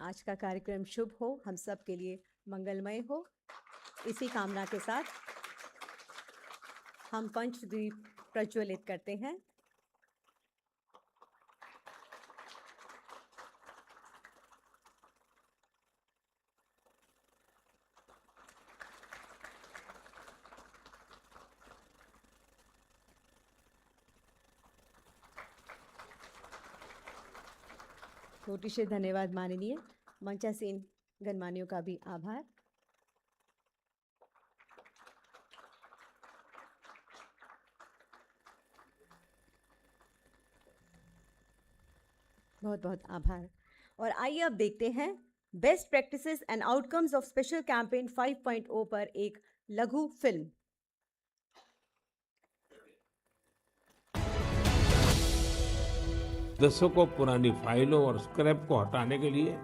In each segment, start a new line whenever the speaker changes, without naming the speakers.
आज का कार्यक्रम शुभ हो, हम सब के लिए मंगलमय हो। इसी कामना के साथ हम पंचदीप प्रज्वलित करते हैं। कोटि से धन्यवाद माननीय। मंचासीन गणमान्यों का भी आभार। बहुत बहुत आभार। और आइए अब देखते हैं best practices and outcomes of special campaign 5.0 पर एक लघु फिल्म।
दशकों पुरानी फाइलों और स्क्रैप को हटाने के लिए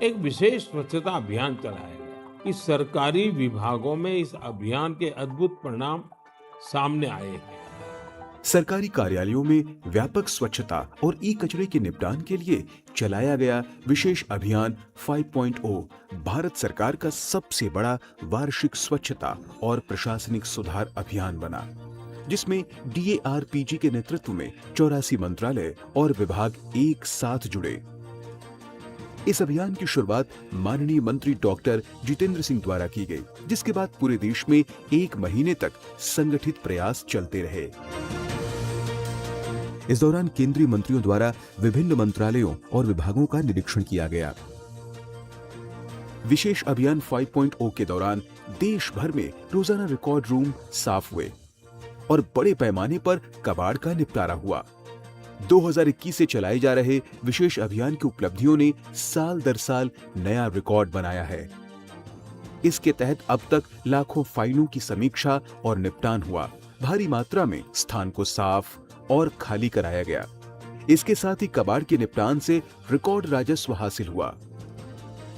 एक विशेष स्वच्छता अभियान चलाया गया। इस सरकारी विभागों में इस अभियान के अद्भुत परिणाम सामने आए हैं।
सरकारी कार्यालयों में व्यापक स्वच्छता और ई कचरे के निपटान के लिए चलाया गया विशेष अभियान 5.0 भारत सरकार का सबसे बड़ा वार्षिक स्वच्छता और प्रशासनिक सुधार अभियान बना, जिसमें DARPG के नेतृत्व में 84 मंत्रालय और विभाग एक साथ जुड़े। इस अभियान की शुरुआत माननीय मंत्री डॉक्टर जितेंद्र सिंह द्वारा की गई, जिसके बाद पूरे देश में 1 महीने तक संगठित प्रयास चलते रहे। इस दौरान केंद्रीय मंत्रियों द्वारा विभिन्न मंत्रालयों और विभागों का निरीक्षण किया गया। विशेष अभियान 5.0 के दौरान देश भर में रोजाना रिकॉर्ड रूम साफ हुए और बड़े पैमाने पर कबाड़ का निपटारा हुआ। 2021 से चलाए जा रहे विशेष अभियान की उपलब्धियों ने साल दर साल नया रिकॉर्ड बनाया है। इसके तहत अब तक लाखों फाइलों की समीक्षा और निपटान हुआ। भारी मात्रा में स्थान को साफ और खाली कराया गया। इसके साथ ही कबाड़ के निपटान से रिकॉर्ड राजस्व हासिल हुआ।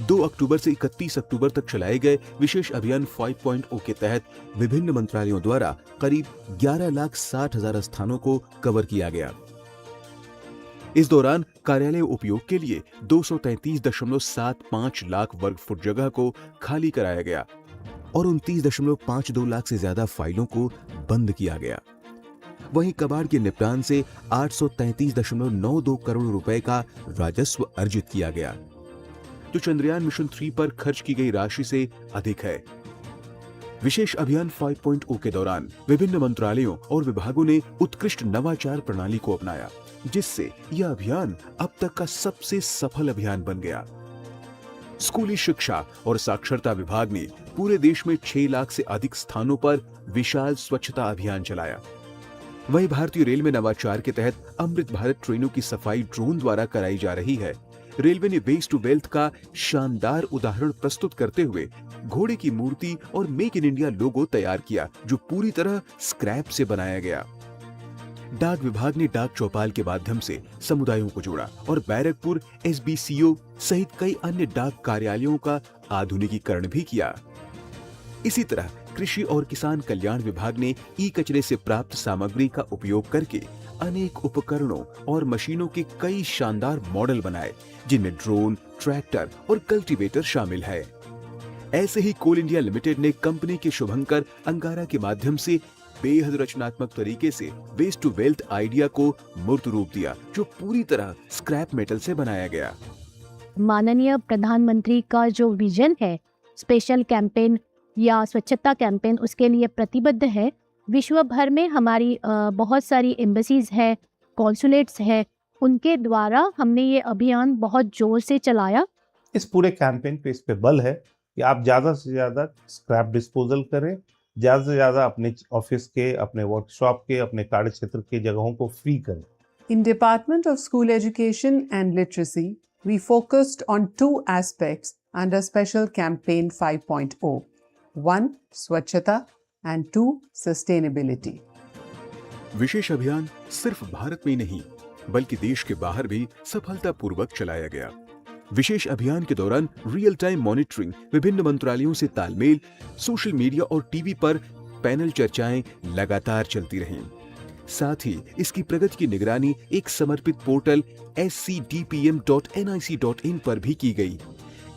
2 अक्टूबर से 31 अक्टूबर तक चलाए गए विशेष अभियान 5.0 के तहत विभिन्न मंत्रालयों द्वारा करीब 11,60,000 स्थानों को कवर किया गया। इस दौरान कार्यालय उपयोग के लिए 233.75 लाख वर्ग फुट जगह को खाली कराया गया और 29.52 लाख से ज्यादा फाइलों को बंद किया गया। वहीं कबाड़ के निपटान से 833.92 करोड़ रुपए का राजस्व अर्जित किया गया, जो चंद्रयान मिशन 3 पर खर्च की गई राशि से अधिक है। विशेष अभियान 5.0 के दौरान विभिन्न मंत्रालयों और विभागों ने उत्कृष्ट नवाचार प्रणाली को अपनाया, जिससे यह अभियान अब तक का सबसे सफल अभियान बन गया। स्कूली शिक्षा और साक्षरता विभाग ने पूरे देश में 6 लाख से अधिक स्थानों पर विशाल स्वच्छता अभियान चलाया। वहीं भारतीय रेल में नवाचार के तहत अमृत भारत ट्रेनों की सफाई ड्रोन द्वारा कराई जा रही है। रेलवे ने वेस्ट टू वेल्थ का शानदार उदाहरण प्रस्तुत करते हुए घोड़े की मूर्ति और मेक इन इंडिया लोगो तैयार किया, जो पूरी तरह स्क्रैप से बनाया गया। डाक विभाग ने डाक चौपाल के माध्यम से समुदायों को जोड़ा और बैरकपुर SBCO सहित कई अन्य डाक कार्यालयों का आधुनिकीकरण भी किया। इसी तरह कृषि और किसान कल्याण विभाग ने ई कचरे से प्राप्त सामग्री का उपयोग करके अनेक उपकरणों और मशीनों के कई शानदार मॉडल बनाए, जिनमें ड्रोन, ट्रैक्टर और कल्टीवेटर शामिल है। ऐसे ही कोल इंडिया लिमिटेड ने कंपनी के शुभंकर अंगारा के माध्यम से बेहद रचनात्मक तरीके से वेस्ट टू वेल्थ आइडिया को मूर्त रूप दिया, जो पूरी तरह स्क्रैप मेटल से बनाया गया।
माननीय प्रधानमंत्री का जो विजन है स्पेशल कैंपेन या स्वच्छता कैंपेन, उसके लिए प्रतिबद्ध है। विश्व भर में हमारी बहुत सारी एम्बेसीज है, कॉन्सुलेट्स है, उनके द्वारा हमने ये अभियान बहुत जोर से चलाया।
इस पूरे कैंपेन पे इस पे बल है कि आप ज़्यादा से ज़्यादा स्क्रैप डिस्पोजल करें, ज़्यादा से ज़्यादा अपने ऑफिस के, अपने वर्कशॉप के, अपने कार्य क्षेत्र के जगहों को फ्री करें।
In Department of School Education and Literacy, we focused on 2 aspects under Special Campaign 5.0. 1. Swachhata and 2. Sustainability.
विशेष अभियान सिर्फ भारत में नहीं बल्कि देश के बाहर भी सफलतापूर्वक चलाया गया। विशेष अभियान के दौरान रियल टाइम मॉनिटरिंग, विभिन्न मंत्रालयों से तालमेल, सोशल मीडिया और टीवी पर पैनल चर्चाएं लगातार चलती रहीं। साथ ही इसकी प्रगति की निगरानी एक समर्पित पोर्टल scdpm.nic.in पर भी की गई,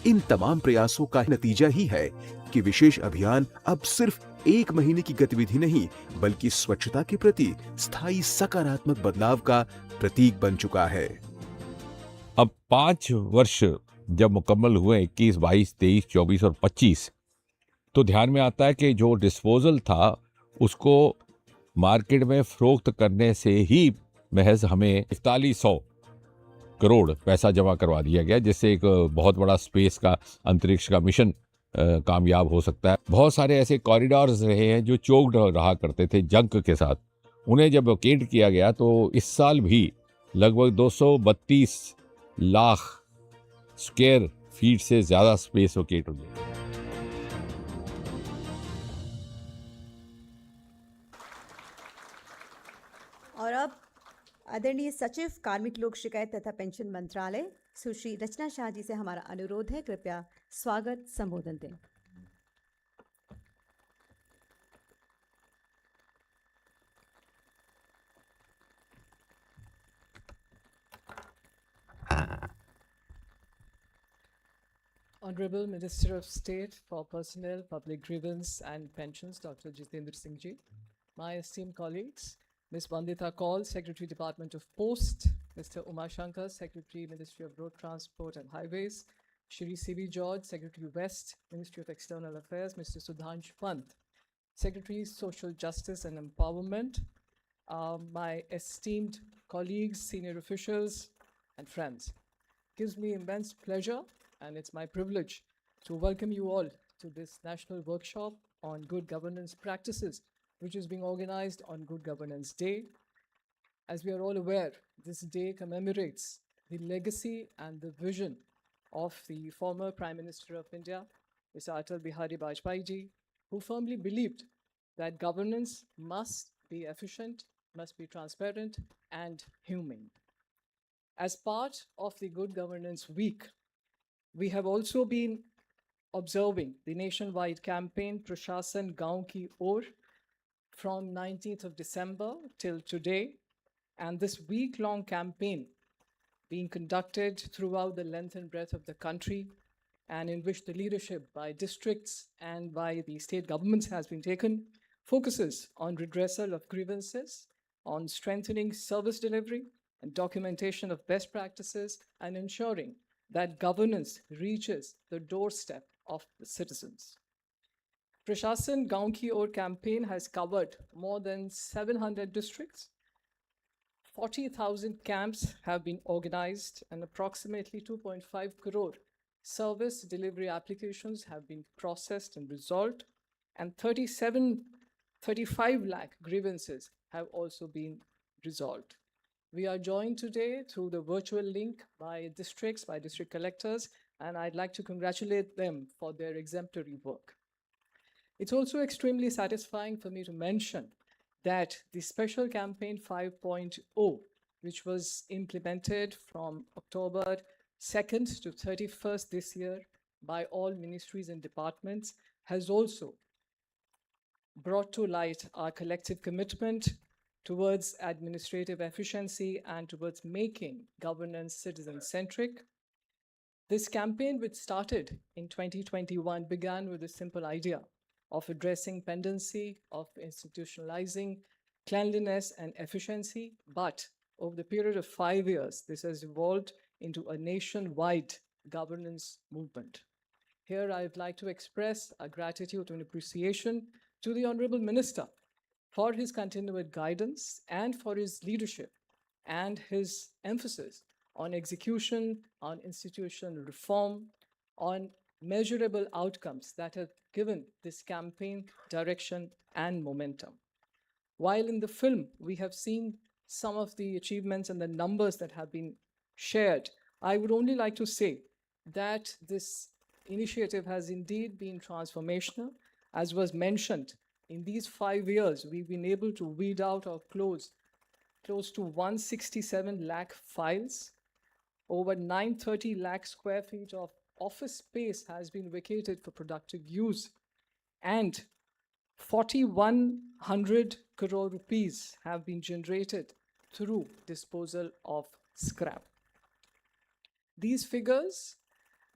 इन तमाम प्रयासों का नतीजा ही है कि विशेष अभियान अब सिर्फ 1 महीने की गतिविधि नहीं, बल्कि स्वच्छता के प्रति स्थायी सकारात्मक बदलाव का प्रतीक बन चुका है।
अब 5 वर्ष जब मुकम्मल हुए 21, 22, 23, 24 और 25, तो ध्यान में आता है कि जो डिस्पोजल था उसको मार्केट में फरोख्त करने से ही महज हमें 4100 करोड़ पैसा जमा करवा दिया गया, जिससे एक बहुत बड़ा स्पेस का, अंतरिक्ष का मिशन कामयाब हो सकता है। बहुत सारे ऐसे कॉरिडोर्स रहे हैं जो चोक्ड रहा करते थे जंक के साथ, उन्हें जब वेकेट किया गया तो इस साल भी लगभग 232 लाख स्क्वायर फीट से ज़्यादा स्पेस वेकेट हुई है।
और अब आदरणीय सचिव कार्मिक लोक शिकायत तथा पेंशन मंत्रालय सुश्री रचना शाह जी से हमारा अनुरोध है, कृपया स्वागत संबोधन दें।
Honorable Minister of State for Personnel, Public Grievance and Pensions, Dr. Jitendra Singh Ji, my esteemed colleagues, Ms. Vandita Kaul, Secretary Department of Post, Mr. Umashankar, Secretary Ministry of Road Transport and Highways, Shri C.V. George, Secretary West, Ministry of External Affairs, Mr. Sudhansh Pant, Secretary Social Justice and Empowerment, my esteemed colleagues, senior officials, and friends. It gives me immense pleasure and it's my privilege to welcome you all to this national workshop on good governance practices, which is being organized on Good Governance Day. As we are all aware, this day commemorates the legacy and the vision of the former Prime Minister of India, Mr. Atal Bihari Vajpayee ji, who firmly believed that governance must be efficient, must be transparent, and humane. As part of the Good Governance Week, we have also been observing the nationwide campaign Prashasan Gaon Ki Or from 19th of December till today. And this week-long campaign being conducted throughout the length and breadth of the country, and in which the leadership by districts and by the state governments has been taken, focuses on redressal of grievances, on strengthening service delivery and documentation of best practices, and ensuring that governance reaches the doorstep of the citizens. Prashasan Gaon Ki Or campaign has covered more than 700 districts. 40,000 camps have been organized, and approximately 2.5 crore service delivery applications have been processed and resolved, and 35 lakh grievances have also been resolved. We are joined today through the virtual link by districts, by district collectors, and I'd like to congratulate them for their exemplary work. It's also extremely satisfying for me to mention that the Special Campaign 5.0, which was implemented from October 2nd to 31st this year by all ministries and departments, has also brought to light our collective commitment towards administrative efficiency and towards making governance citizen-centric. This campaign, which started in 2021, began with a simple idea of addressing pendency, of institutionalizing cleanliness and efficiency. But over the period of 5 years, this has evolved into a nationwide governance movement. Here, I'd like to express our gratitude and appreciation to the Honorable Minister for his continued guidance and for his leadership and his emphasis on execution, on institutional reform, on measurable outcomes that have given this campaign direction and momentum. While in the film we have seen some of the achievements and the numbers that have been shared, I would only like to say that this initiative has indeed been transformational. As was mentioned, in these 5 years, we've been able to weed out or close to 167 lakh files. Over 930 lakh square feet of office space has been vacated for productive use, and 4,100 crore rupees have been generated through disposal of scrap. These figures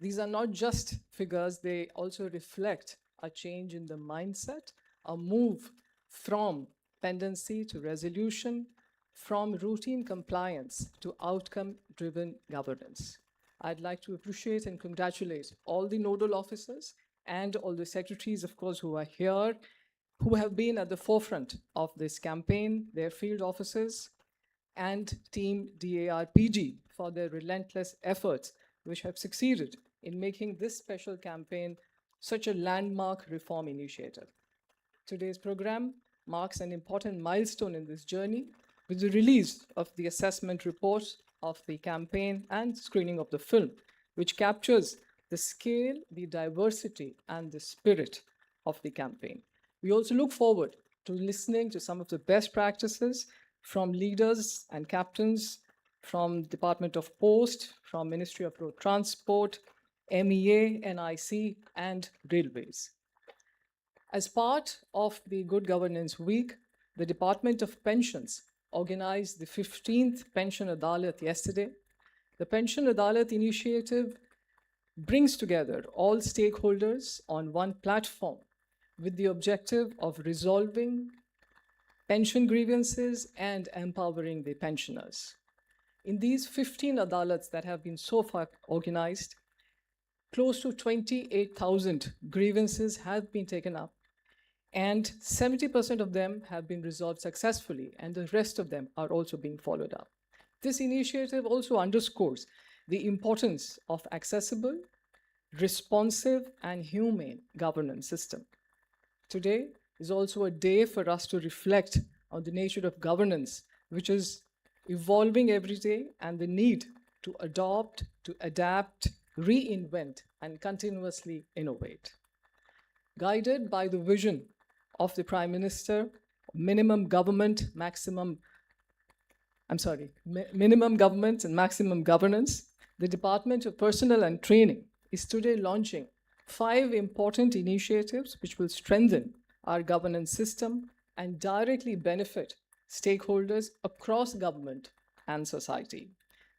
These are not just figures, they also reflect a change in the mindset, a move from pendency to resolution, from routine compliance to outcome-driven governance. I'd like to appreciate and congratulate all the nodal officers and all the secretaries, of course, who are here, who have been at the forefront of this campaign, their field officers, and Team DARPG for their relentless efforts, which have succeeded in making this special campaign such a landmark reform initiative. Today's program marks an important milestone in this journey with the release of the assessment report of the campaign and screening of the film, which captures the scale, the diversity, and the spirit of the campaign. We also look forward to listening to some of the best practices from leaders and captains from Department of Post, from Ministry of Road Transport, MEA, NIC, and Railways. As part of the Good Governance Week, the Department of Pensions organized the 15th Pension Adalat yesterday. The Pension Adalat initiative brings together all stakeholders on one platform with the objective of resolving pension grievances and empowering the pensioners. In these 15 adalats that have been so far organized, close to 28,000 grievances have been taken up, and 70% of them have been resolved successfully, and the rest of them are also being followed up. This initiative also underscores the importance of accessible, responsive, and humane governance system. Today is also a day for us to reflect on the nature of governance, which is evolving every day, and the need to adopt, to adapt, reinvent, and continuously innovate. Guided by the vision of the Prime Minister, minimum government and maximum governance, the Department of Personnel and Training is today launching 5 important initiatives which will strengthen our governance system and directly benefit stakeholders across government and society.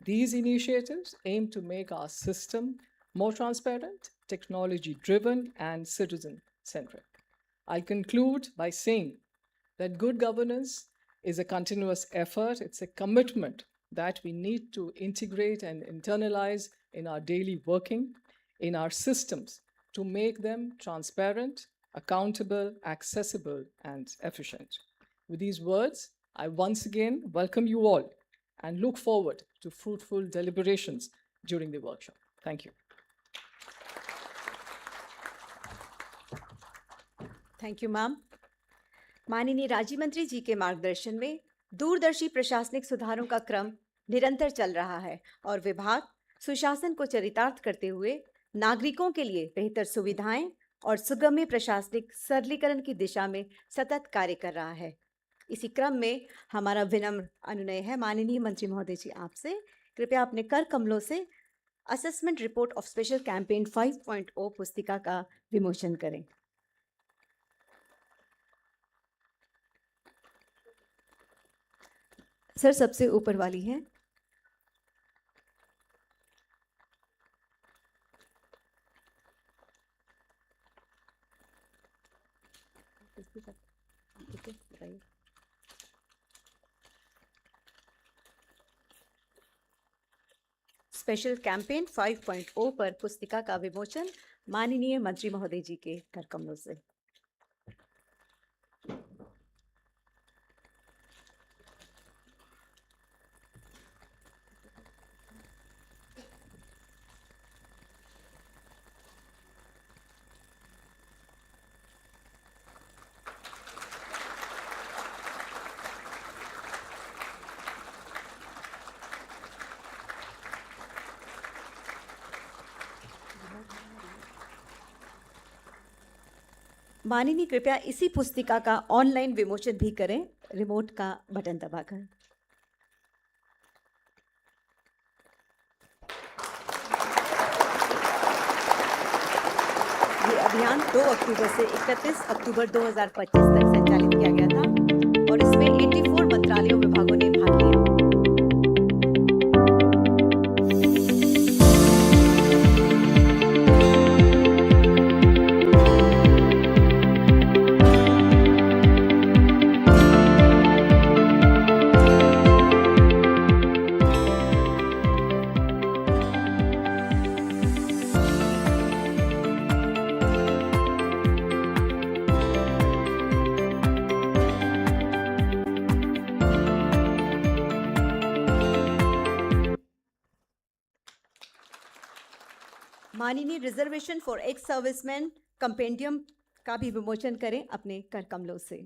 These initiatives aim to make our system more transparent, technology-driven, and citizen-centric. I'll conclude by saying that good governance is a continuous effort. It's a commitment that we need to integrate and internalize in our daily working, in our systems, to make them transparent, accountable, accessible, and efficient. With these words, I once again welcome you all and look forward to fruitful deliberations during the workshop. Thank you.
Thank you ma'am. माननीय राज्य मंत्री जी के मार्गदर्शन में दूरदर्शी प्रशासनिक सुधारों का क्रम निरंतर चल रहा है और विभाग सुशासन को चरितार्थ करते हुए नागरिकों के लिए बेहतर सुविधाएं और सुगम्य प्रशासनिक सरलीकरण की दिशा में सतत कार्य कर रहा है। इसी क्रम में हमारा विनम्र अनुनय है माननीय मंत्री महोदय जी आपसे, कृपया अपने कर कमलों से assessment report of special campaign 5.0 पुस्तिका का विमोचन करें। सर सबसे ऊपर वाली है। स्पेशल कैंपेन 5.0 पर पुस्तिका का विमोचन माननीय मंत्री महोदय जी के कर कमलों से। माननीय कृपया इसी पुस्तिका का ऑनलाइन विमोचन भी करें रिमोट का बटन दबाकर। ये अभियान 2 अक्टूबर से 31 अक्टूबर 2025 तक संचालित किया गया था और इसमें 84 मंत्रालयों विभागों ने भाग लिया। माननीय reservation for ex serviceman compendium का भी विमोचन करें अपने कर कमलों से।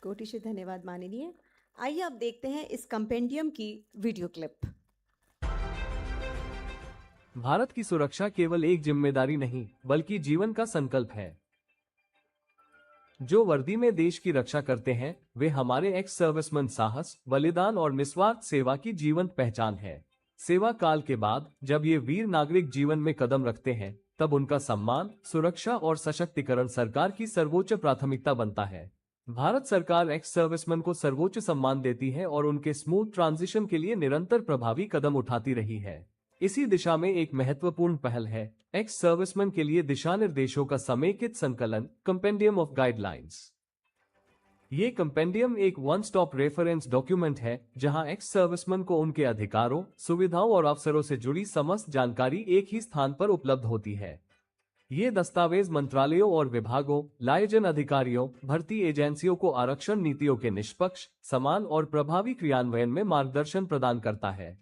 कोटि से धन्यवाद माननीय। आइए अब देखते हैं इस कंपेंडियम की वीडियो क्लिप।
भारत की सुरक्षा केवल एक जिम्मेदारी नहीं बल्कि जीवन का संकल्प है। जो वर्दी में देश की रक्षा करते हैं वे हमारे एक्स सर्विसमैन साहस, बलिदान और निस्वार्थ सेवा की जीवंत पहचान है। सेवा काल के बाद जब ये वीर नागरिक जीवन में कदम रखते हैं तब उनका सम्मान, सुरक्षा और सशक्तिकरण सरकार की सर्वोच्च प्राथमिकता बनता है। भारत सरकार एक्स सर्विसमैन को सर्वोच्च सम्मान देती है और उनके स्मूथ ट्रांजिशन के लिए निरंतर प्रभावी कदम उठाती रही है। इसी दिशा में एक महत्वपूर्ण पहल है एक्स सर्विसमैन के लिए दिशा निर्देशों का समेकित संकलन, कंपेंडियम ऑफ गाइडलाइंस। ये कंपेंडियम एक वन स्टॉप रेफरेंस डॉक्यूमेंट है जहां एक्स सर्विसमैन को उनके अधिकारों, सुविधाओं और अवसरों से जुड़ी समस्त जानकारी एक ही स्थान पर उपलब्ध होती है। ये दस्तावेज मंत्रालयों और विभागों, लायजन अधिकारियों, भर्ती एजेंसियों को आरक्षण नीतियों के निष्पक्ष, समान और प्रभावी क्रियान्वयन में मार्गदर्शन प्रदान करता है।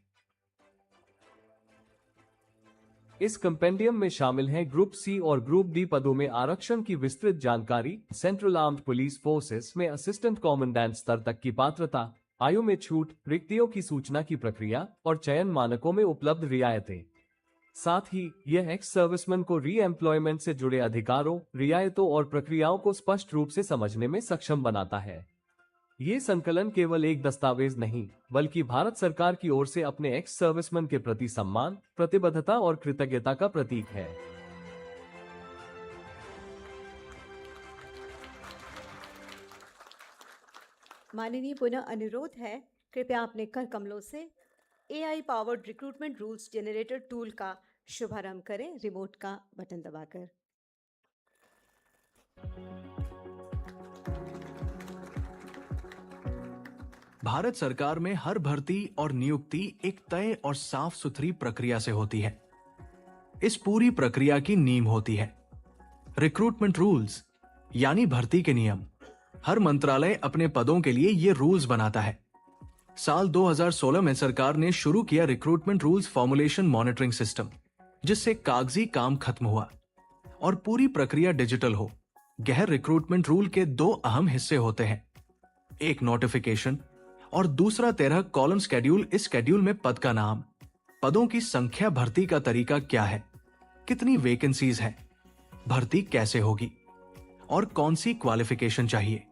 इस कंपेंडियम में शामिल हैं ग्रुप सी और ग्रुप डी पदों में आरक्षण की विस्तृत जानकारी, सेंट्रल आर्म्ड पुलिस फोर्सेस में असिस्टेंट कमांडेंट स्तर तक की पात्रता, आयु में छूट, रिक्तियों की सूचना की प्रक्रिया और चयन मानकों में उपलब्ध रियायतें। साथ ही यह एक्स सर्विसमैन को री एम्प्लॉयमेंट से जुड़े अधिकारों, रियायतों और प्रक्रियाओं को स्पष्ट रूप से समझने में सक्षम बनाता है। ये संकलन केवल एक दस्तावेज नहीं बल्कि भारत सरकार की ओर से अपने एक्स सर्विसमैन के प्रति सम्मान, प्रतिबद्धता और कृतज्ञता का प्रतीक है।
माननीय पुनः अनुरोध है, कृपया अपने कर कमलों से AI powered recruitment rules generator tool का शुभारंभ करें रिमोट का बटन दबाकर।
भारत सरकार में हर भर्ती और नियुक्ति एक तय और साफ सुथरी प्रक्रिया से होती है। इस पूरी प्रक्रिया की नींव होती है रिक्रूटमेंट रूल्स, यानी भर्ती के नियम। हर मंत्रालय अपने पदों के लिए ये रूल्स बनाता है। साल 2016 में सरकार ने शुरू किया recruitment rules formulation monitoring system, जिससे कागजी काम खत्म हुआ और पूरी प्रक्रिया डिजिटल हो। गहर रिक्रूटमेंट रूल के दो अहम हिस्से होते हैं, एक नोटिफिकेशन और दूसरा 13 कॉलम शेड्यूल। इस शेड्यूल में पद का नाम, पदों की संख्या, भर्ती का तरीका क्या है, कितनी वैकेंसीज है, भर्ती कैसे होगी और कौन सी क्वालिफिकेशन चाहिए,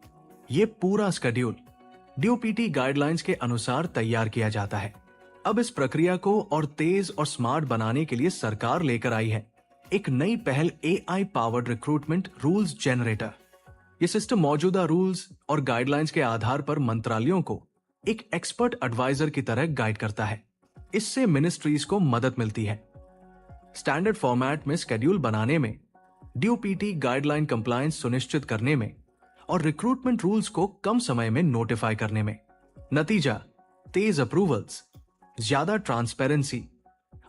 ये पूरा शेड्यूल DOPT गाइडलाइंस के अनुसार तैयार किया जाता है। अब इस प्रक्रिया को और तेज और स्मार्ट बनाने के लिए सरकार लेकर आई है एक नई पहल, AI powered recruitment rules generator. ये सिस्टम मौजूदा रूल्स और गाइडलाइंस के आधार पर मंत्रालयों को एक एक्सपर्ट एडवाइजर की तरह गाइड करता है। इससे मिनिस्ट्रीज को मदद मिलती है स्टैंडर्ड फॉर्मेट में शेड्यूल बनाने में, DOPT गाइडलाइन कंप्लायंस सुनिश्चित करने में और रिक्रूटमेंट रूल्स को कम समय में नोटिफाई करने में। नतीजा, तेज अप्रूवल्स, ज्यादा ट्रांसपेरेंसी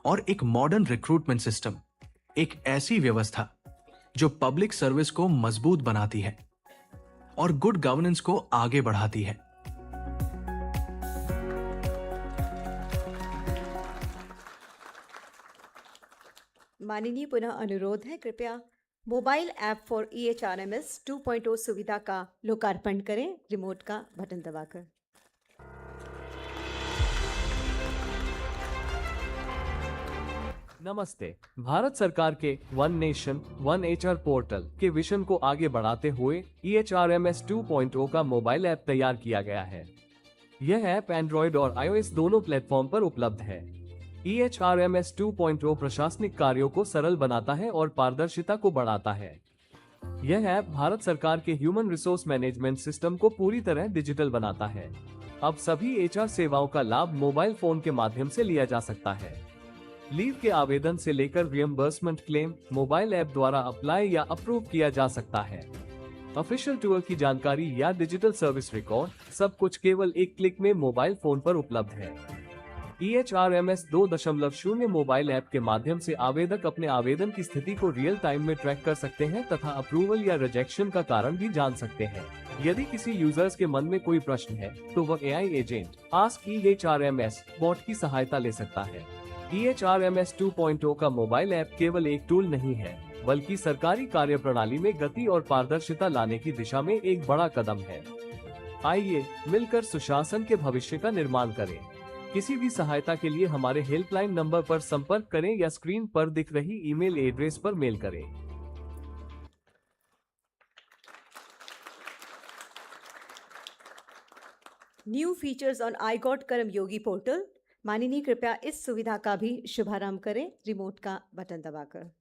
और एक मॉडर्न रिक्रूटमेंट सिस्टम। एक ऐसी व्यवस्था जो पब्लिक सर्विस को मजबूत बनाती है और गुड गवर्नेंस को आगे बढ़ाती है।
माननीय पुनः अनुरोध है, कृपया मोबाइल ऐप फॉर EHRMS 2.0 सुविधा का लोकार्पण करें रिमोट का बटन दबाकर।
नमस्ते। भारत सरकार के one nation one HR portal के विजन को आगे बढ़ाते हुए EHRMS 2.0 का मोबाइल ऐप तैयार किया गया है। यह ऐप एंड्रॉयड और iOS दोनों प्लेटफॉर्म पर उपलब्ध है। EHRMS 2.0 प्रशासनिक कार्यों को सरल बनाता है और पारदर्शिता को बढ़ाता है। यह ऐप भारत सरकार के ह्यूमन रिसोर्स मैनेजमेंट सिस्टम को पूरी तरह डिजिटल बनाता है। अब सभी HR सेवाओं का लाभ मोबाइल फोन के माध्यम से लिया जा सकता है। लीव के आवेदन से लेकर रियम्बर्समेंट क्लेम मोबाइल ऐप द्वारा अप्लाई या अप्रूव किया जा सकता है। ऑफिशियल टूर की जानकारी या डिजिटल सर्विस रिकॉर्ड, सब कुछ केवल एक क्लिक में मोबाइल फोन पर उपलब्ध है। EHRMS 2.0 मोबाइल ऐप के माध्यम से आवेदक अपने आवेदन की स्थिति को रियल टाइम में ट्रैक कर सकते हैं तथा अप्रूवल या रिजेक्शन का कारण भी जान सकते हैं। यदि किसी यूजर्स के मन में कोई प्रश्न है तो वह AI agent ask EHRMS bot की सहायता ले सकता है। EHRMS 2.0 का मोबाइल ऐप केवल एक टूल नहीं है, बल्कि सरकारी कार्यप्रणाली में गति और पारदर्शिता लाने की दिशा में एक बड़ा कदम है। आइए मिलकर सुशासन के भविष्य का निर्माण करें। किसी भी सहायता के लिए हमारे हेल्पलाइन नंबर पर संपर्क करें या स्क्रीन पर दिख रही ईमेल एड्रेस पर मेल करें।
New features on I got Karmayogi portal. माननीय कृपया इस सुविधा का भी शुभारंभ करें रिमोट का बटन दबाकर।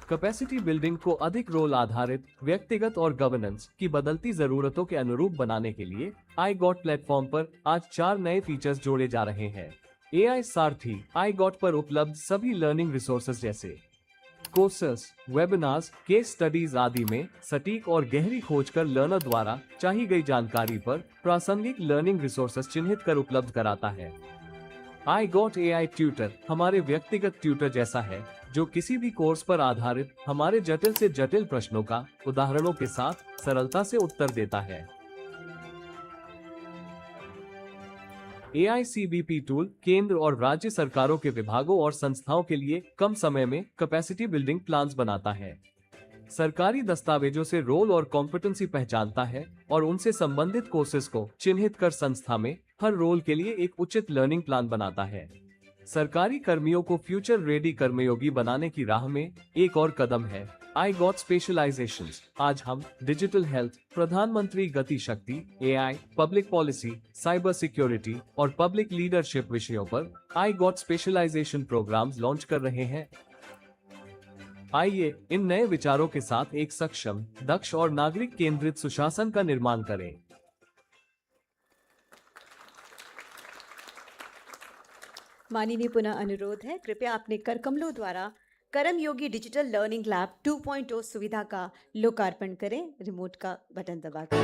कैपेसिटी बिल्डिंग को अधिक रोल आधारित, व्यक्तिगत और गवर्नेंस की बदलती जरूरतों के अनुरूप बनाने के लिए आई गॉट प्लेटफॉर्म पर आज 4 नए फीचर्स जोड़े जा रहे हैं। AI सारथी आई गॉट पर उपलब्ध सभी लर्निंग रिसोर्सेज जैसे कोर्सेस, वेबिनार्स, केस स्टडीज आदि में सटीक और गहरी खोज कर लर्नर द्वारा चाही गई जानकारी पर प्रासंगिक लर्निंग रिसोर्सेज चिन्हित कर उपलब्ध कराता है। आई गॉट AI ट्यूटर हमारे व्यक्तिगत ट्यूटर जैसा है, जो किसी भी कोर्स पर आधारित हमारे जटिल से जटिल प्रश्नों का उदाहरणों के साथ सरलता से उत्तर देता है। AI CBP टूल केंद्र और राज्य सरकारों के विभागों और संस्थाओं के लिए कम समय में कैपेसिटी बिल्डिंग प्लान्स बनाता है। सरकारी दस्तावेजों से रोल और कॉम्पिटेंसी पहचानता है और उनसे संबंधित कोर्सेज को चिन्हित कर संस्था में हर रोल के लिए एक उचित लर्निंग प्लान बनाता है। सरकारी कर्मियों को फ्यूचर रेडी कर्मयोगी बनाने की राह में एक और कदम है आई गॉट स्पेशलाइजेशंस। आज हम डिजिटल हेल्थ, प्रधानमंत्री Gati Shakti, AI, public policy, cyber security और पब्लिक लीडरशिप विषयों पर iGOT specialization programs launch कर रहे हैं। आइए इन नए विचारों के साथ एक सक्षम, दक्ष और नागरिक केंद्रित सुशासन का निर्माण करें।
माननीय पुनः अनुरोध है, कृपया अपने करकमलों द्वारा कर्मयोगी डिजिटल लर्निंग लैब 2.0 सुविधा का लोकार्पण करें रिमोट का बटन दबाकर।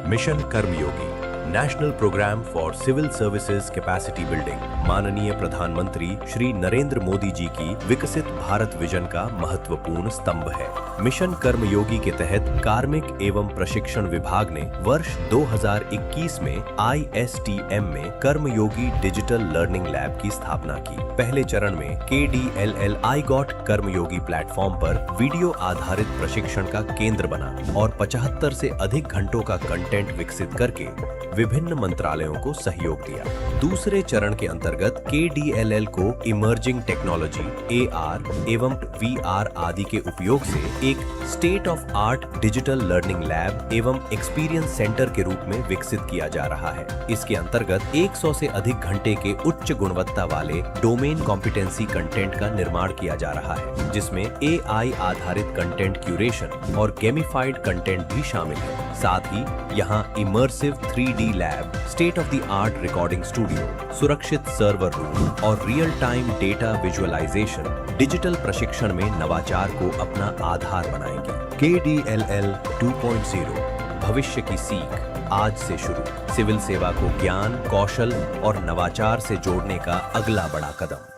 Mission Karmayogi, national program for civil services capacity building, माननीय प्रधानमंत्री श्री नरेंद्र मोदी जी की विकसित भारत विजन का महत्वपूर्ण स्तंभ है। मिशन कर्मयोगी के तहत कार्मिक एवं प्रशिक्षण विभाग ने वर्ष 2021 में ISTM में कर्मयोगी डिजिटल लर्निंग लैब की स्थापना की। पहले चरण में KDLL I got Karmayogi platform पर वीडियो आधारित प्रशिक्षण का केंद्र बना और 75 से अधिक घंटों का कंटेंट विकसित करके विभिन्न मंत्रालयों को सहयोग दिया। दूसरे चरण के अंतर्गत KDLL को इमर्जिंग टेक्नोलॉजी, AR एवं VR आदि के उपयोग से एक state of art digital learning lab एवं एक्सपीरियंस सेंटर के रूप में विकसित किया जा रहा है। इसके अंतर्गत 100 से अधिक घंटे के उच्च गुणवत्ता वाले डोमेन कॉम्पिटेंसी कंटेंट का निर्माण किया जा रहा है, जिसमें AI आधारित कंटेंट क्यूरेशन और गेमिफाइड कंटेंट भी शामिल है। साथ ही यहाँ immersive 3D lab, state of the art recording studio, सुरक्षित सर्वर रूम और real time data visualization digital प्रशिक्षण में नवाचार को अपना आधार बनाएंगे। KDLL 2.0 भविष्य की सीख आज से शुरू, सिविल सेवा को ज्ञान, कौशल और नवाचार से जोड़ने का अगला बड़ा कदम।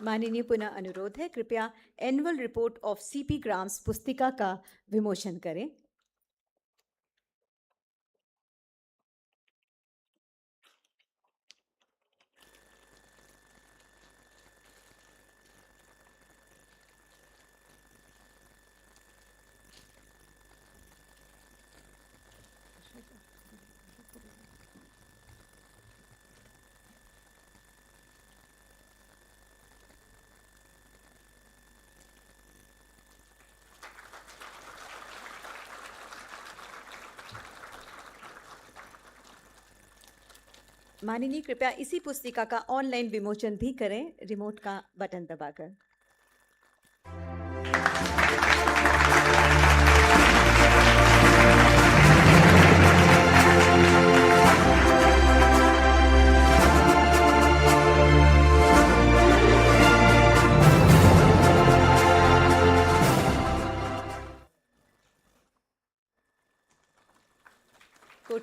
माननीय पुनः अनुरोध है, कृपया annual report of CP grams पुस्तिका का विमोचन करें। माननीय कृपया इसी पुस्तिका का ऑनलाइन विमोचन भी करें रिमोट का बटन दबाकर।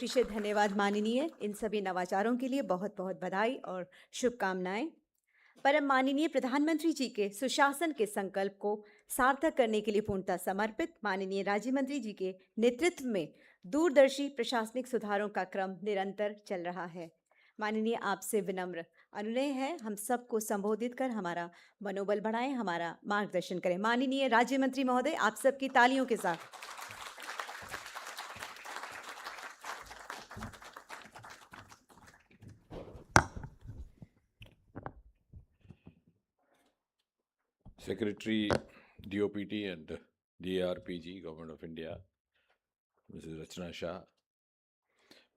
कोटिशः धन्यवाद माननीय। इन सभी नवाचारों के लिए बहुत बहुत बधाई और शुभकामनाएं। परम माननीय प्रधानमंत्री जी के सुशासन के संकल्प को सार्थक करने के लिए पूर्णतः समर्पित माननीय राज्य मंत्री जी के नेतृत्व में दूरदर्शी प्रशासनिक सुधारों का क्रम निरंतर चल रहा है। माननीय, आपसे विनम्र अनुनय है, हम सबको संबोधित कर हमारा मनोबल बढ़ाएं, हमारा मार्गदर्शन करें। माननीय राज्य मंत्री महोदय, आप सबकी तालियों के साथ।
Secretary DOPT and DARPG, Government of India, Mrs. Rachna Shah,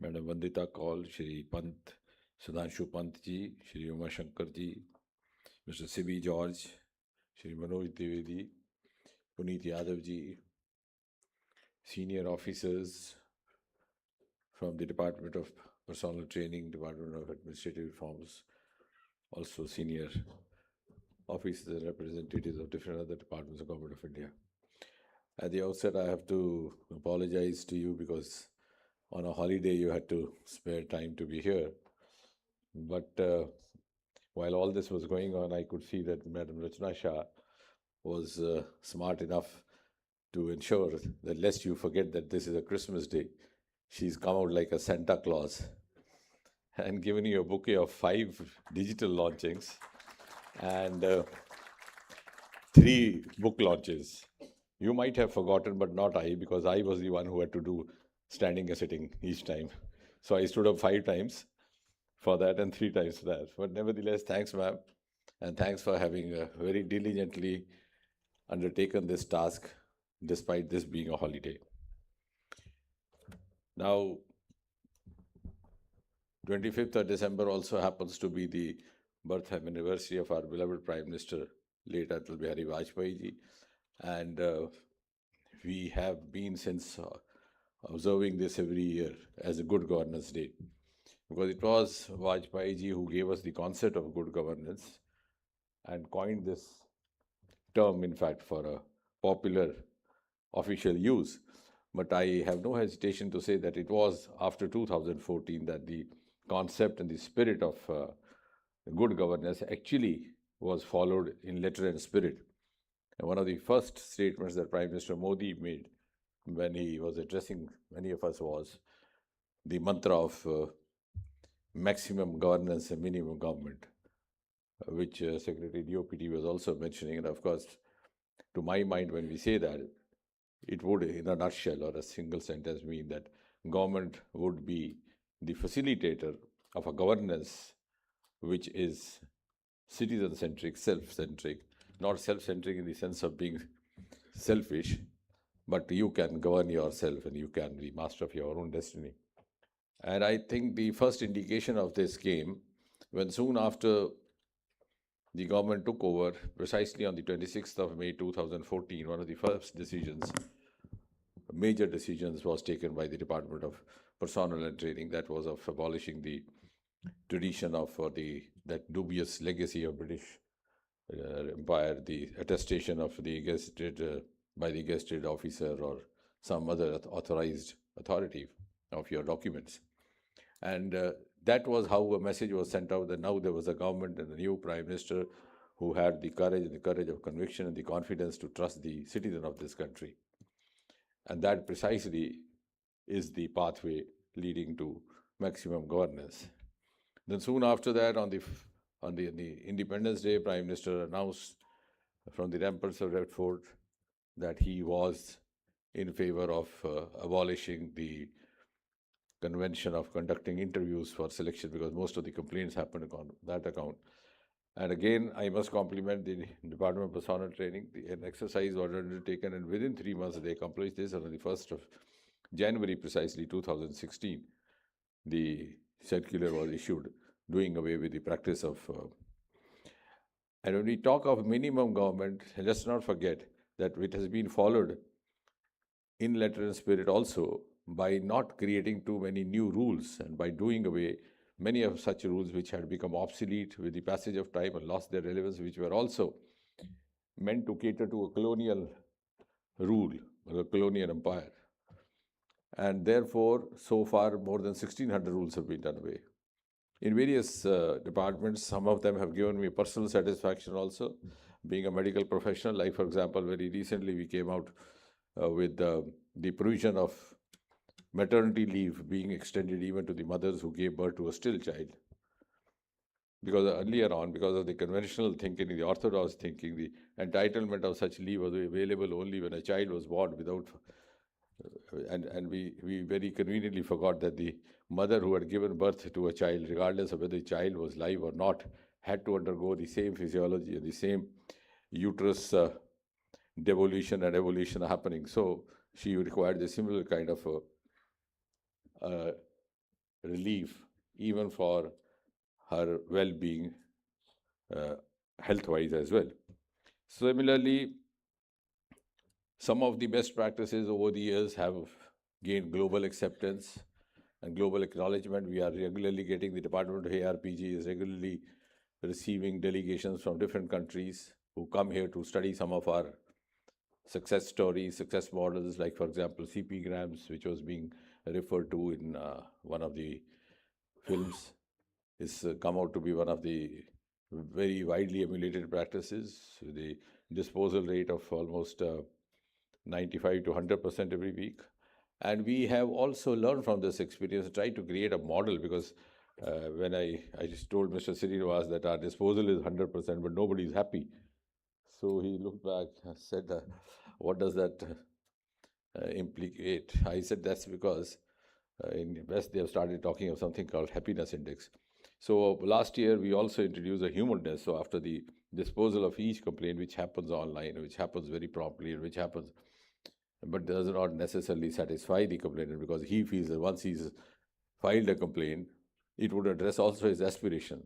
Madam Vandita Kaul, Shri Pant, Sudhanshu Pant ji, Shri Uma Shankar ji, Mr. Sibi George, Shri Manoj Dwivedi, Puneet Yadav ji, senior officers from the Department of Personal Training, Department of Administrative Reforms, also senior officers and representatives of different other departments of Government of India. At the outset, I have to apologize to you because on a holiday you had to spare time to be here. But while all this was going on, I could see that Madam Rachna Shah was smart enough to ensure that lest you forget that this is a Christmas day, she's come out like a Santa Claus and given you a bouquet of 5 digital launchings and 3 book launches. You might have forgotten, but not I, because I was the one who had to do standing and sitting each time. So I stood up 5 times for that and 3 times for that. But nevertheless, thanks, ma'am, and thanks for having very diligently undertaken this task, despite this being a holiday. Now, 25th of December also happens to be the birth anniversary of our beloved Prime Minister, late Atal Bihari Vajpayee ji. And we have been since observing this every year as a Good Governance Day. Because it was Vajpayee ji who gave us the concept of good governance and coined this term, in fact, for a popular official use. But I have no hesitation to say that it was after 2014 that the concept and the spirit of good governance actually was followed in letter and spirit. And one of the first statements that Prime Minister Modi made when he was addressing many of us was the mantra of maximum governance and minimum government, which Secretary DOPT was also mentioning. And of course, to my mind, when we say that, it would, in a nutshell or a single sentence, mean that government would be the facilitator of a governance which is citizen-centric, self-centric, not self-centric in the sense of being selfish, but you can govern yourself and you can be master of your own destiny. And I think the first indication of this came when soon after the government took over, precisely on the 26th of May 2014, one of the first decisions, major decisions, was taken by the Department of Personnel and Training, that was of abolishing the tradition of that dubious legacy of British Empire, the attestation of the gazetted by the gazetted officer or some other authorized authority of your documents. And that was how a message was sent out that now there was a government and a new Prime Minister who had the courage of conviction and the confidence to trust the citizen of this country. And that precisely is the pathway leading to maximum governance. Then soon after that, on the Independence Day, Prime Minister announced from the ramparts of Red Fort that he was in favor of abolishing the convention of conducting interviews for selection, because most of the complaints happened on that account. And again, I must compliment the Department of Personnel Training. An exercise was undertaken, and within 3 months they accomplished this. And on the 1st of January, precisely 2016, the circular was issued, doing away with the practice of... And when we talk of minimum government, let's not forget that it has been followed in letter and spirit also by not creating too many new rules and by doing away many of such rules which had become obsolete with the passage of time and lost their relevance, which were also meant to cater to a colonial rule or a colonial empire.
And therefore, so far, more than 1,600 rules have been done away. In various departments, some of them have given me personal satisfaction also. Being a medical professional, like for example, very recently we came out with the provision of maternity leave being extended even to the mothers who gave birth to a still child. Because earlier on, because of the conventional thinking, the orthodox thinking, the entitlement of such leave was available only when a child was born without, and we very conveniently forgot that the mother who had given birth to a child, regardless of whether the child was live or not, had to undergo the same physiology and the same uterus devolution and evolution happening. So she required a similar kind of relief, even for her well-being, health-wise as well. Similarly, some of the best practices over the years have gained global acceptance and global acknowledgement. We are regularly getting, the Department of ARPG is regularly receiving delegations from different countries who come here to study some of our success stories, success models, like for example, CP grams, which was being referred to in one of the films, is come out to be one of the very widely emulated practices, the disposal rate of almost 95 to 100% every week. And we have also learned from this experience, tried to create a model, because when I just told Mr. Srinivas that our disposal is 100%, but nobody is happy. So he looked back and said, what does that implicate? I said, that's because in the West they have started talking of something called happiness index. So last year we also introduced a humanness. So after the disposal of each complaint, which happens online, which happens very promptly, and which happens, but does not necessarily satisfy the complainant, because he feels that once he's filed a complaint, it would address also his aspiration.